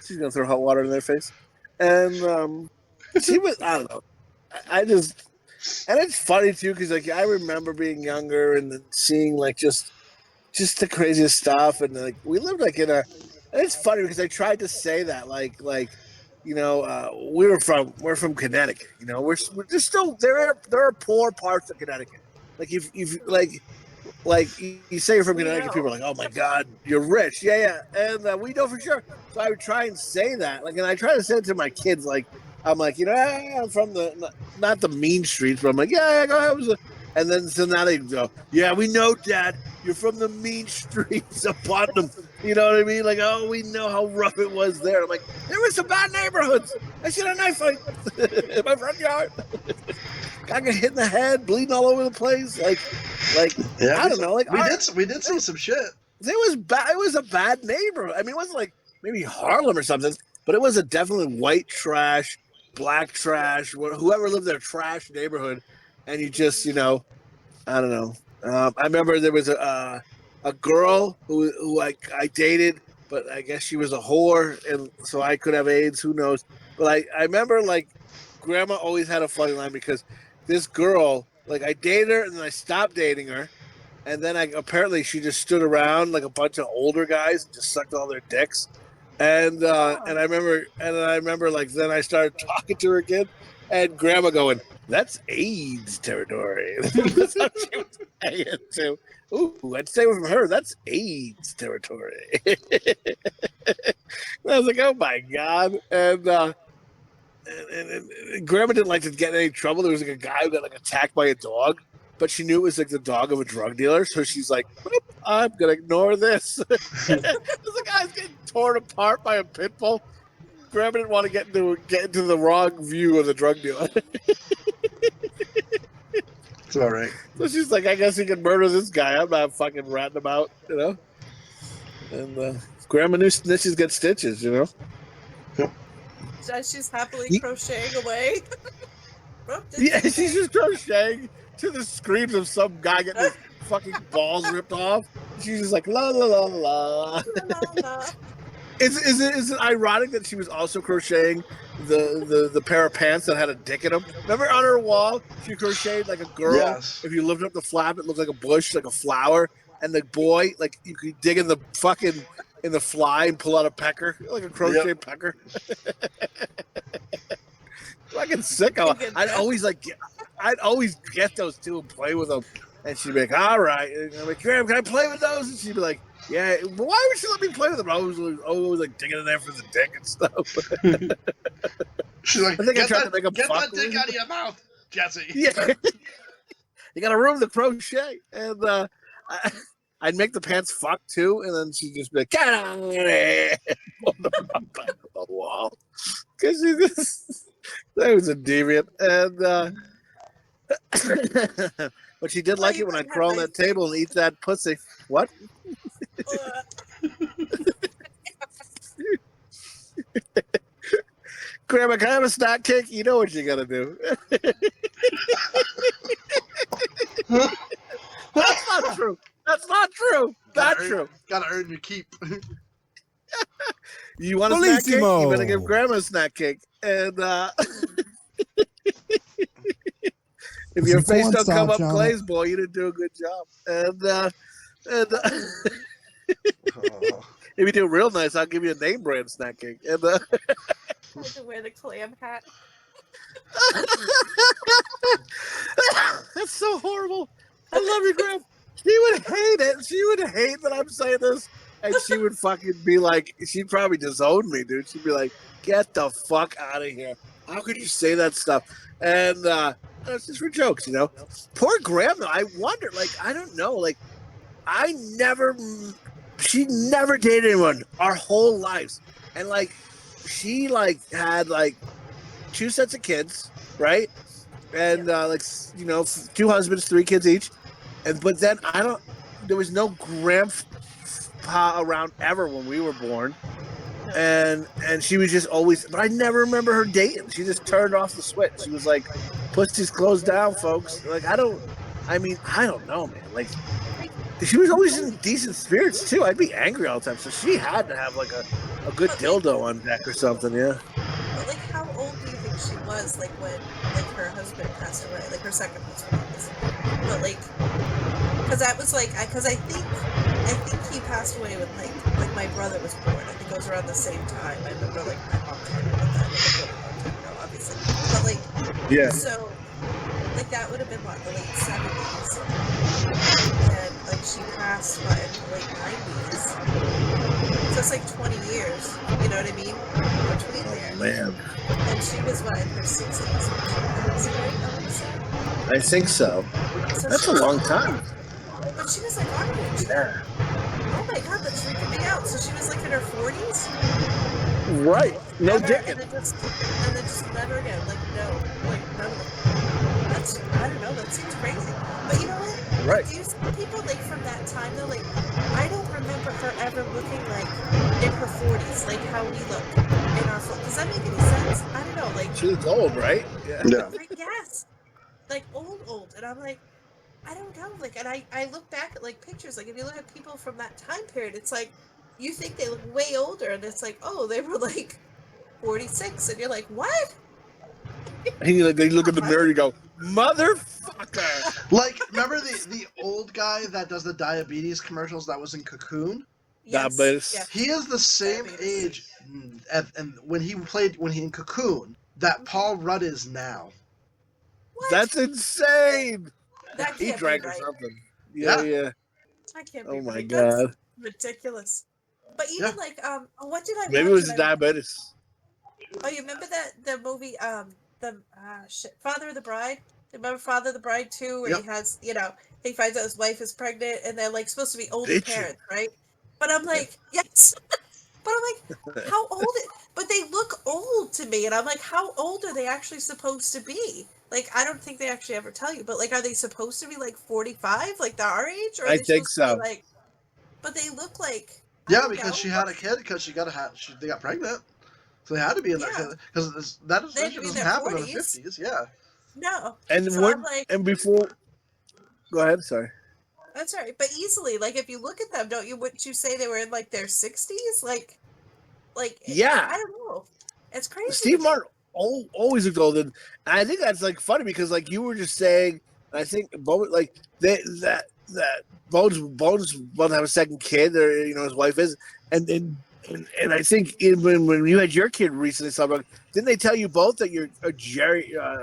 she's gonna throw hot water in their face, and she was, I don't know, I just, and it's funny too because like I remember being younger and then seeing like just the craziest stuff, and like we lived like in a, and it's funny because I tried to say that like you know we're from Connecticut, you know we're just still there are poor parts of Connecticut. Like if you say you're from Connecticut, people are like, "Oh my God, you're rich." Yeah, and we know for sure. So I would try and say that, like, and I try to say it to my kids, like, I'm like, you know, I'm from not the mean streets, but I'm like, yeah, go ahead. And then so now they go, yeah, we know, Dad, you're from the mean streets of Putnam. You know what I mean? Like, oh, we know how rough it was there. I'm like, there were some bad neighborhoods. I seen a knife fight in my front yard. I got hit in the head, bleeding all over the place. Like, yeah, I don't know. Like, we did see some shit. It was bad. It was a bad neighborhood. I mean, it wasn't like maybe Harlem or something, but it was a definitely white trash, black trash, whoever lived there, trash neighborhood. And you just, you know, I don't know. I remember there was a girl who I dated, but I guess she was a whore, and so I could have AIDS. Who knows? But I remember, like, Grandma always had a funny line because this girl, like, I dated her, and then I stopped dating her, and then apparently she just stood around like a bunch of older guys and just sucked all their dicks. And I remember like then I started talking to her again, and Grandma going, "That's AIDS territory." That's how she was saying it too. Ooh, I'd stay away from her. That's AIDS territory. I was like, oh my God. And Grandma didn't like to get in any trouble. There was like a guy who got like attacked by a dog, but she knew it was like the dog of a drug dealer. So she's like, I'm going to ignore this. The guy's getting torn apart by a pit bull. Grandma didn't want to get into the wrong view of the drug dealer. It's all right. So she's like, I guess he can murder this guy. I'm not fucking ratting him out, you know? And Grandma knew snitches get stitches, you know? Yep. She's happily crocheting away. Yeah, she's just crocheting to the screams of some guy getting his fucking balls ripped off. She's just like, la, la, la, la. Is it ironic that she was also crocheting the pair of pants that had a dick in them? Remember on her wall, she crocheted like a girl. Yes. If you lifted up the flap, it looked like a bush, like a flower, and the boy, like you could dig in the fly and pull out a pecker, like a crochet pecker. Fucking sicko. I'd always get those two and play with them, and she'd be like, "All right," and I'm like, "Graham, can I play with those?" And she'd be like, "Yeah." But why would she let me play with them? I was always like digging in there for the dick and stuff. She's like, I think I get tried that, to make him get fuck that dick me. out of your mouth, Jesse. Yeah. You got to room the crochet, and I'd make the pants fuck too, and then she'd just be like, "Get on the wall," because she just that was a deviant, and but she did like it when I'd crawl on that table and eat that pussy. What? Grandma, can I have a snack cake? You know what you gotta do. That's not true. That's not true. Not true. Gotta earn your keep. You want a snack cake? You better give Grandma a snack cake. And if your face don't come up glaze, boy, you didn't do a good job. And if you do real nice, I'll give you a name brand snack cake. And I had to wear the clam hat. That's so horrible. I love you, Grandma. She would hate it. She would hate that I'm saying this. And she would fucking be like, she'd probably disown me, dude. She'd be like, "Get the fuck out of here. How could you say that stuff?" And it's just for jokes, you know. Poor Grandma. I wonder, like, I don't know. Like, she never dated anyone our whole lives. And, like, she, like, had, like, 2 sets of kids, right? And, like, you know, 2 husbands, 3 kids each. But then there was no grandpa around ever when we were born. And she was just always, but I never remember her dating. She just turned off the switch. She was like, "Pussy's closed down, folks." Like, I don't know, man. Like, she was always in decent spirits too. I'd be angry all the time. So she had to have like a good dildo on deck or something, yeah. But like, how old do you think she was, like, when like her husband passed away, like her second husband? But like, because that was like, because I think he passed away when like my brother was born. I think it was around the same time. I remember like my mom talking about that. Like, a long time ago, obviously. But like, yeah. So like that would have been what, the late 70s, and like she passed in the late 90s. So it's like 20 years. You know what I mean? Between there. Man. And she was what, in her 60s? I think so. That's a long time. But she was like our age. Yeah. Oh my god, that's freaking me out. So she was like in her 40s? Right. No dick. dicking. And then just never again. Like, no. Like, no. That's, I don't know, that seems crazy. But you know what? Right. Do you see people like from that time though? Like, I don't remember her ever looking like in her 40s, like how we look in our 40s. Does that make any sense? I don't know. Like, she was old, right? Yeah. Like, yes. Like old. And I'm like, I don't know, like, and I look back at like pictures, like if you look at people from that time period, it's like you think they look way older, and it's like, oh, they were like 46, and you're like, what? And they look at the mirror and you go, "Motherfucker!" Like, remember the old guy that does the diabetes commercials that was in Cocoon? Yes. Diabetes. He is the same age, and when he in Cocoon, that Paul Rudd is now. What? That's insane. That He can't drank be right. or something. Yeah. I can't be Oh my right. god. That's ridiculous. But even like, what did I? Maybe it was the diabetes. Oh, you remember the movie, Father of the Bride? Remember Father of the Bride 2, where he has, you know, he finds out his wife is pregnant, and they're like supposed to be older parents, right? But I'm like, yes. But I'm like, how old? But they look old to me, and I'm like, how old are they actually supposed to be? Like, I don't think they actually ever tell you, but like, are they supposed to be like 45, like our age? Or are I they think so. like, but they look like. Yeah, because she had a kid, because they got pregnant, so they had to be in that, because that doesn't happen in the 50s. Yeah. No. And so what? Like, and before, go ahead. Sorry. That's right, but easily, like if you look at them, wouldn't you say they were in like their 60s? Like, Like, Yeah. I don't know. It's crazy. Steve Martin always looked old, and I think that's like funny because like you were just saying, I think Bones like that Bones about to have a second kid, or his wife is, and I think when you had your kid recently, Slopdog, didn't they tell you both that you're a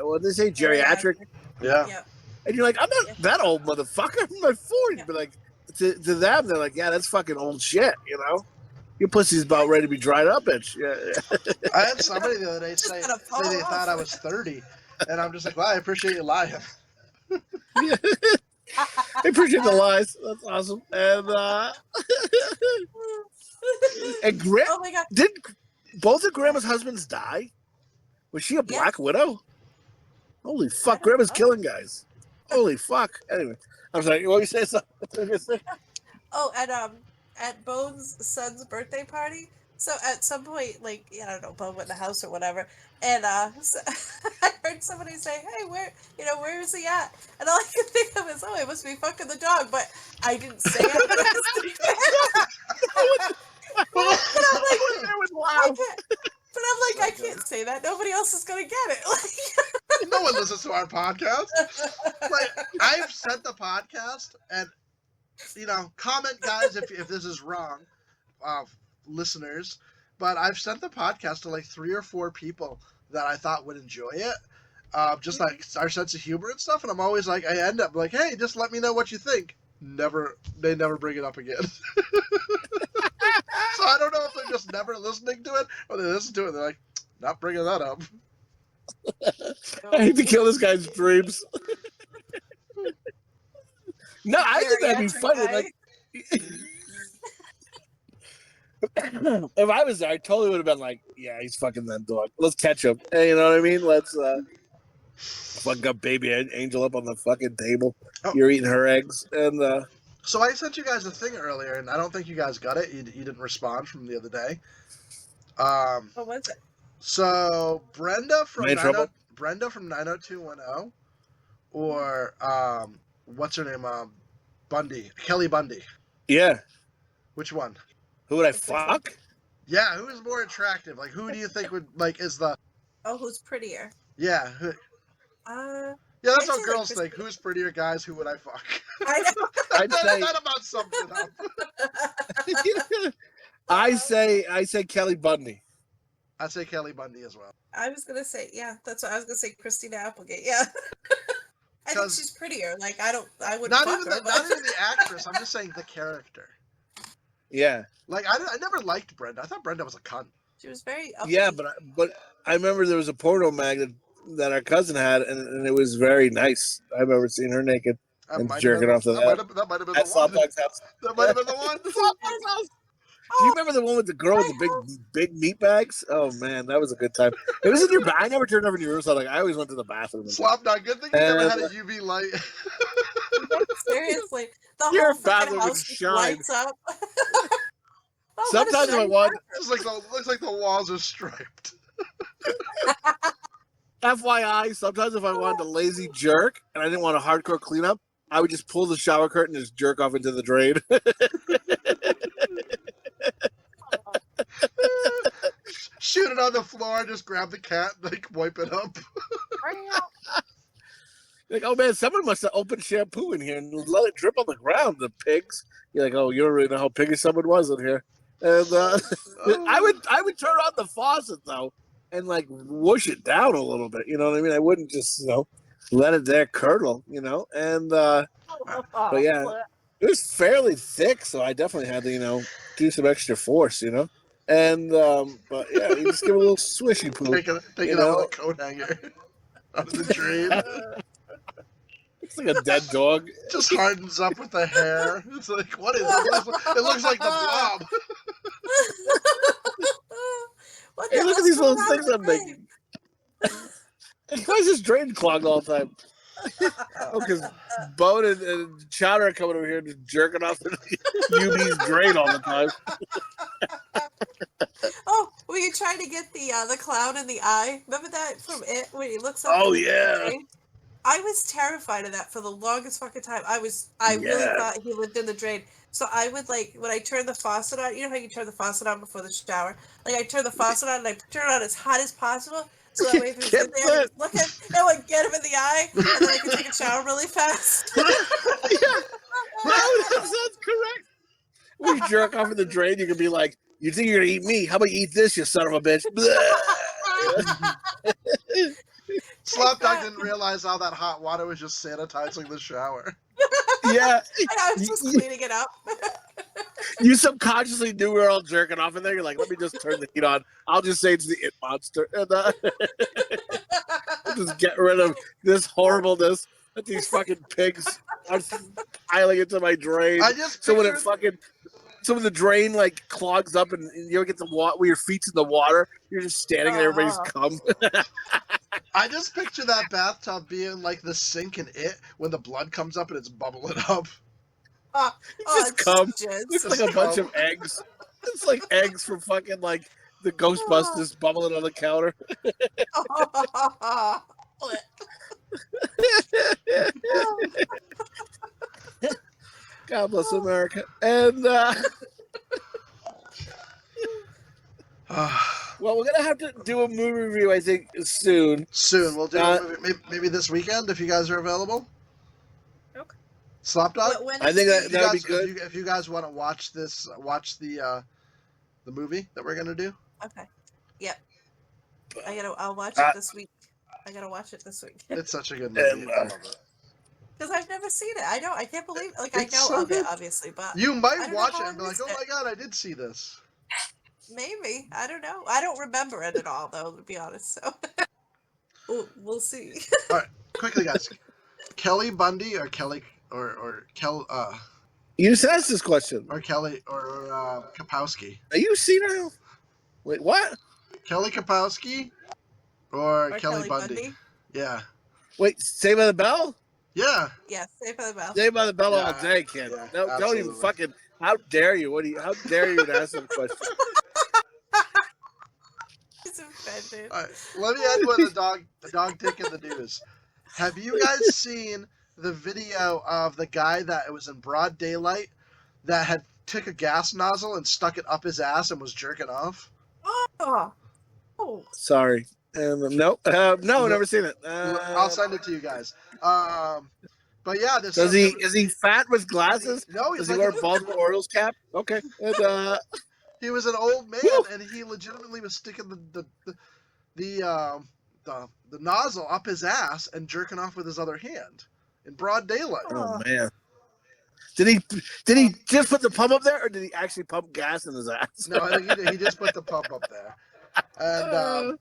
what did they say, geriatric? Yeah. Yeah. And you're like, I'm not that old, motherfucker. I'm in my 40s, Yeah. but like to them, they're like, yeah, that's fucking old shit, Your pussy's about ready to be dried up, bitch. Yeah. I had somebody the other day say gotta fall they off. thought I was 30, and I'm just like, well, I appreciate you lying. Yeah. I appreciate the lies. That's awesome. And Graham, Oh my god. did both of Grandma's husbands die? Was she a Black Widow? Holy fuck, Grandma's killing guys. Holy fuck. Anyway, I'm sorry. What were you saying? Something? Oh, and at Bone's son's birthday party. So at some point, like, I don't know, Bone went in the house or whatever, and so I heard somebody say, "Hey, where is he at?" And all I could think of is, "Oh, he must be fucking the dog," but I didn't say it. But I'm like, I can't say that. Nobody else is gonna get it. No one listens to our podcast. Like, I've sent the podcast, and comment, guys, if this is wrong, listeners. But I've sent the podcast to like 3 or 4 people that I thought would enjoy it. Just like our sense of humor and stuff, and I'm always like, I end up like, hey, just let me know what you think. They never bring it up again. So I don't know if they're just never listening to it, or they listen to it and they're like, not bringing that up. I hate to kill this guy's dreams. No, I think that'd be funny. Like, if I was there, I totally would have been like, yeah, he's fucking that dog. Let's catch him. Hey, you know what I mean? Let's fucking got baby Angel up on the fucking table. Oh. You're eating her eggs. And so I sent you guys a thing earlier, and I don't think you guys got it. You didn't respond from the other day. What was it? So Brenda from 90210, or what's her name? Bundy, Kelly Bundy. Yeah. Which one? Who would I fuck? Yeah, who is more attractive? Like, who do you think would is the? Oh, who's prettier? Yeah. Yeah, that's what girls think. Who's prettier, guys? Who would I fuck? I know. I'd say that about something up. I say Kelly Bundy. I'd say Kelly Bundy as well. I was gonna say, that's what I was gonna say. Christina Applegate. Yeah. I think she's prettier. Like, I wouldn't fuck her. Not even the actress. I'm just saying the character. Yeah. Like, I never liked Brenda. I thought Brenda was a cunt. She was very uppity. Yeah, but I remember there was a porno mag that our cousin had, and it was very nice. I remember seeing her naked and jerking off to that. That might have been the one. That might have been the one. Do you remember the one with the girl with the big meat bags? Oh man, that was a good time. It was in your. I never turned over in your room, so I always went to the bathroom. Slopdog, good thing you never had a UV light. Seriously, the your whole bathroom house would shine. lights up. Sometimes I want. It's like looks like the walls are striped. FYI, sometimes if I wanted a lazy jerk and I didn't want a hardcore cleanup, I would just pull the shower curtain and just jerk off into the drain. Shoot it on the floor, just grab the cat, like wipe it up. Like, oh man, someone must have opened shampoo in here and let it drip on the ground. The pigs. You're like, oh, you don't really know how piggy someone was in here. And I would turn on the faucet though and like whoosh it down a little bit. You know what I mean? I wouldn't just let it there curdle. And but yeah, it was fairly thick, so I definitely had to do some extra force. And but yeah, you just give it a little swishy poo. Take it out of the coat hanger, out of the drain. It's like a dead dog. Just hardens up with the hair. It's like, what is it? It looks like the blob. Hey, look at these little things I'm making. Why is this drain clogged all the time? Oh, because Bone and Chowder are coming over here and just jerking off the UB's drain all the time. Oh, were you trying to get the clown in the eye? Remember that from It when he looks up? Oh yeah. I was terrified of that for the longest fucking time. I really thought he lived in the drain. So I would like when I turn the faucet on. You know how you turn the faucet on before the shower? Like I turn the faucet on and I turn it on as hot as possible. So that way if he was in there, and looking, it would get him in the eye, and then I could take a shower really fast. Yeah. No, that sounds correct. When you jerk off in the drain, you can be like, "You think you're gonna eat me? How about you eat this, you son of a bitch?" Slopdog didn't realize how that hot water was just sanitizing the shower. Yeah. I was just cleaning it up. You subconsciously knew we were all jerking off in there. You're like, let me just turn the heat on. I'll just say it's the It Monster. And just get rid of this horribleness that these fucking pigs are piling into my drain. So when the drain like clogs up and you don't get the water where your feet's in the water, you're just standing and everybody's cum. I just picture that bathtub being like the sink in It when the blood comes up and it's bubbling up. Just cum. Looks like a bunch of eggs. It's like eggs from fucking like the Ghostbusters bubbling on the counter. God bless America. And well, we're gonna have to do a movie review, I think, soon. We'll do a movie, maybe this weekend if you guys are available. Okay. Slopdog? I think that would be good. If you guys want to watch the movie that we're gonna do. Okay. Yep. I'll watch it this week. I gotta watch it this week. It's such a good movie. I love it. Because I've never seen it. I can't believe. Like It's I know so of good. it, obviously, but You might I don't watch know it how and be I like, "Oh missed my god, I did see this." maybe I don't know. I don't remember it at all, though, to be honest. So we'll see. All right, quickly, guys. Kelly Bundy or Kelly or Kel You just asked this question. or Kelly or Kapowski? Are you senile? Wait, what? Kelly Kapowski or Or Kelly Bundy? Yeah. Wait, Saved by the Bell? Yeah. Yes, Saved by the Bell. Saved by the Bell all Yeah, day, kid. yeah, Don't even absolutely. fucking. How dare you? How dare you to ask them questions? He's offended. All right. Let me end with a dog tick in the news. Have you guys seen the video of the guy that it was in broad daylight that had took a gas nozzle and stuck it up his ass and was jerking off? Oh. Sorry. No, never seen it. I'll send it to you guys. But yeah, this Is he fat with glasses? No, Does he's he like wear a Baltimore Orioles cap? Okay. And, he was an old man, Whew. and he legitimately was sticking the nozzle up his ass and jerking off with his other hand in broad daylight. oh man. Did he just put the pump up there, or did he actually pump gas in his ass? No, I think he just put the pump up there. And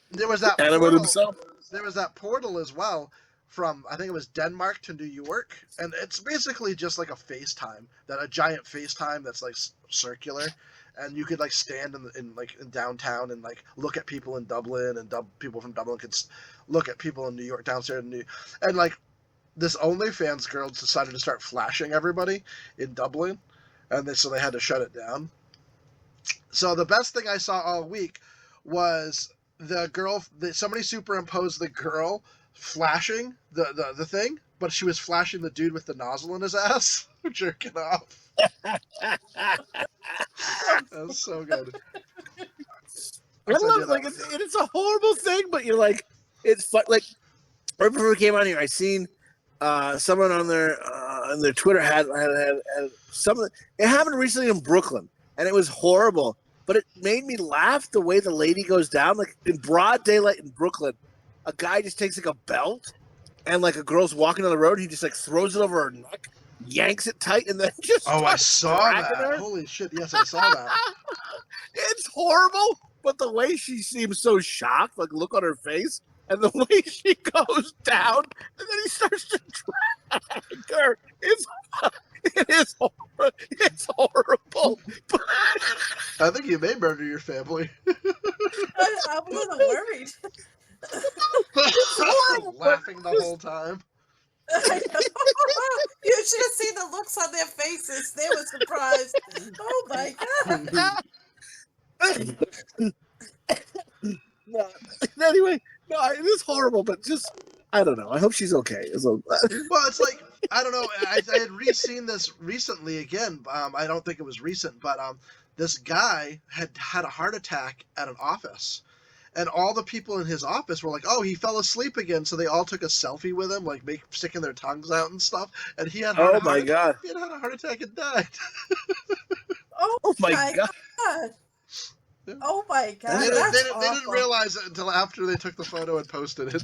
there was that Animate portal, himself. there was that portal as well from, I think it was Denmark to New York, and it's basically just like a FaceTime, a giant FaceTime that's like circular, and you could like stand in downtown and like look at people in Dublin, and people from Dublin could look at people in New York downstairs, and like this OnlyFans girl decided to start flashing everybody in Dublin, and so they had to shut it down. So the best thing I saw all week was the girl. Somebody superimposed the girl flashing the thing, but she was flashing the dude with the nozzle in his ass, jerking off. That was so good. I love it. Like it's a horrible thing, but you're like, it's fun. Like right before we came on here, I seen someone on their Twitter had something. It happened recently in Brooklyn, and it was horrible. But it made me laugh the way the lady goes down, like in broad daylight in Brooklyn. A guy just takes like a belt, and like a girl's walking down the road, he just like throws it over her neck, yanks it tight, and then just I saw that. her. Holy shit! Yes, I saw that. It's horrible, but the way she seems so shocked, like look on her face, and the way she goes down, and then he starts to drag her. It's horrible. I think you may murder your family. I wasn't worried. Laughing the whole time. I know. You should have seen the looks on their faces. They were surprised. Oh my god. No. Anyway, no, it is horrible, but just I don't know. I hope she's okay. Well, it's like, I don't know. I had re-seen this recently again. I don't think it was recent, but this guy had a heart attack at an office. And all the people in his office were like, "Oh, he fell asleep again." So they all took a selfie with him, like sticking their tongues out and stuff. And he had oh my god! He had a heart attack and died. Oh my god! Oh my god! They That's didn't realize it until after they took the photo and posted it.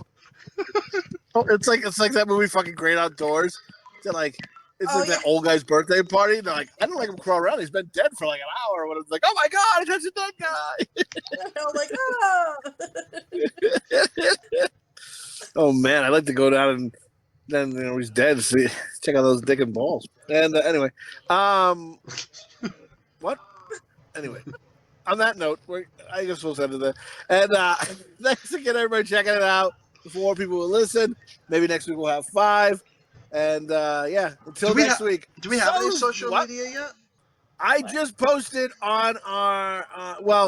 Oh, it's like that movie, fucking Great Outdoors. They're like, it's Oh, like yeah. that old guy's birthday party. They're like, I don't like him crawl around. He's been dead for like an hour. When it's like, oh my god, I touched a dead guy. I'm like, oh. Oh man, I like to go down and then he's dead. See, check out those dick and balls. And anyway, what? Anyway, on that note, I guess we'll send it there. And thanks again, everybody, checking it out. 4 people will listen. Maybe next week we'll have 5. And yeah, until next week. Do we have any social media yet? I just posted on our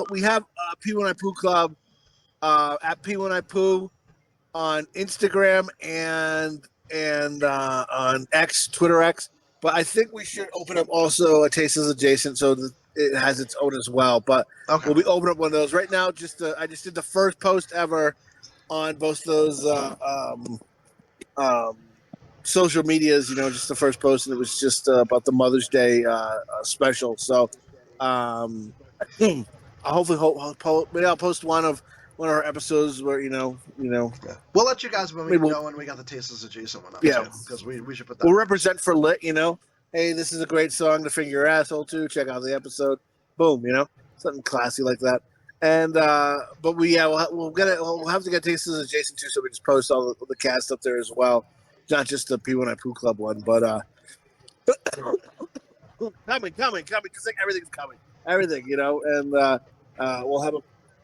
we have P1I Poo Club at P1I Poo on Instagram and on X, Twitter X. But I think we should open up also a Tasteless adjacent so that it has its own as well. But we'll be opening up one of those right now. I just did the first post ever on both those social medias, just the first post, and it was just about the Mother's Day special. So I'll maybe I'll post one of our episodes where we'll let you guys know when we got the Tasteless adjacent one up. Yeah, because we should put that. We'll represent for lit. Hey, this is a great song to finger your asshole to. Check out the episode. Boom, something classy like that. And but we'll have to get Tasteless adjacent too, so we just post all the cast up there as well. Not just the P1I Poo Club one, but coming, just like everything's coming. Everything, and we'll have a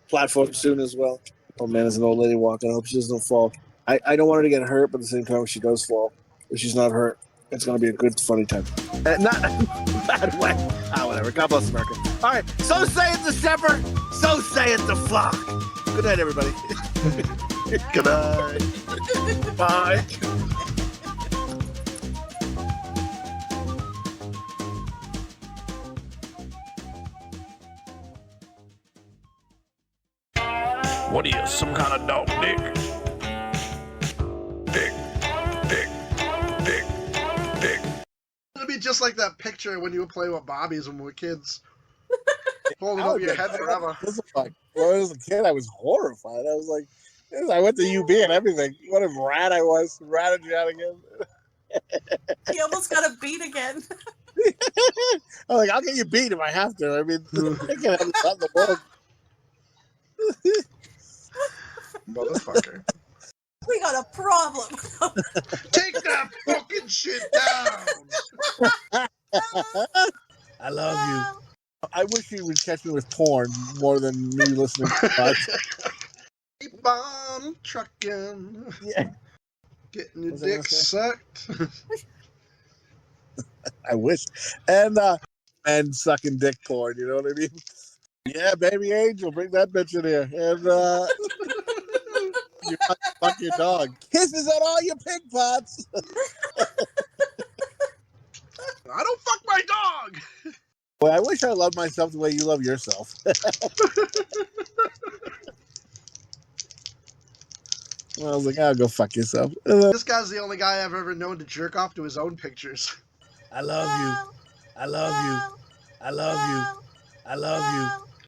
platform soon as well. Oh man, there's an old lady walking. I hope she doesn't fall. I don't want her to get hurt, but at the same time, if she does fall, if she's not hurt, it's going to be a good, funny time. Not bad way. Whatever. God bless America. All right. So saith the shepherd, so saith the flock. Good night, everybody. Good night. Bye. What are you, some kind of dog dick? Dick. It'll be just like that picture when you were playing with Bobbies when we were kids. Holding over your head forever. When I was a kid, I was horrified. I was like, I went to UB and everything. What a rat I was. Ratted you out again. He almost got a beat again. I'm like, I'll get you beat if I have to. I mean, I can't have that in the world. Motherfucker. We got a problem. Take that fucking shit down. I love you. I wish you would catch me with porn more than me listening to podcasts. Keep on trucking. Yeah. Getting your dick sucked. I wish. And sucking dick porn, you know what I mean? Yeah, baby angel, bring that bitch in here. And you fuck your dog. Kisses on all your pig pots. I don't fuck my dog. Boy, I wish I loved myself the way you love yourself. Well, I was like, I'll go fuck yourself. This guy's the only guy I've ever known to jerk off to his own pictures. I love you. I love you. I love you. I love you.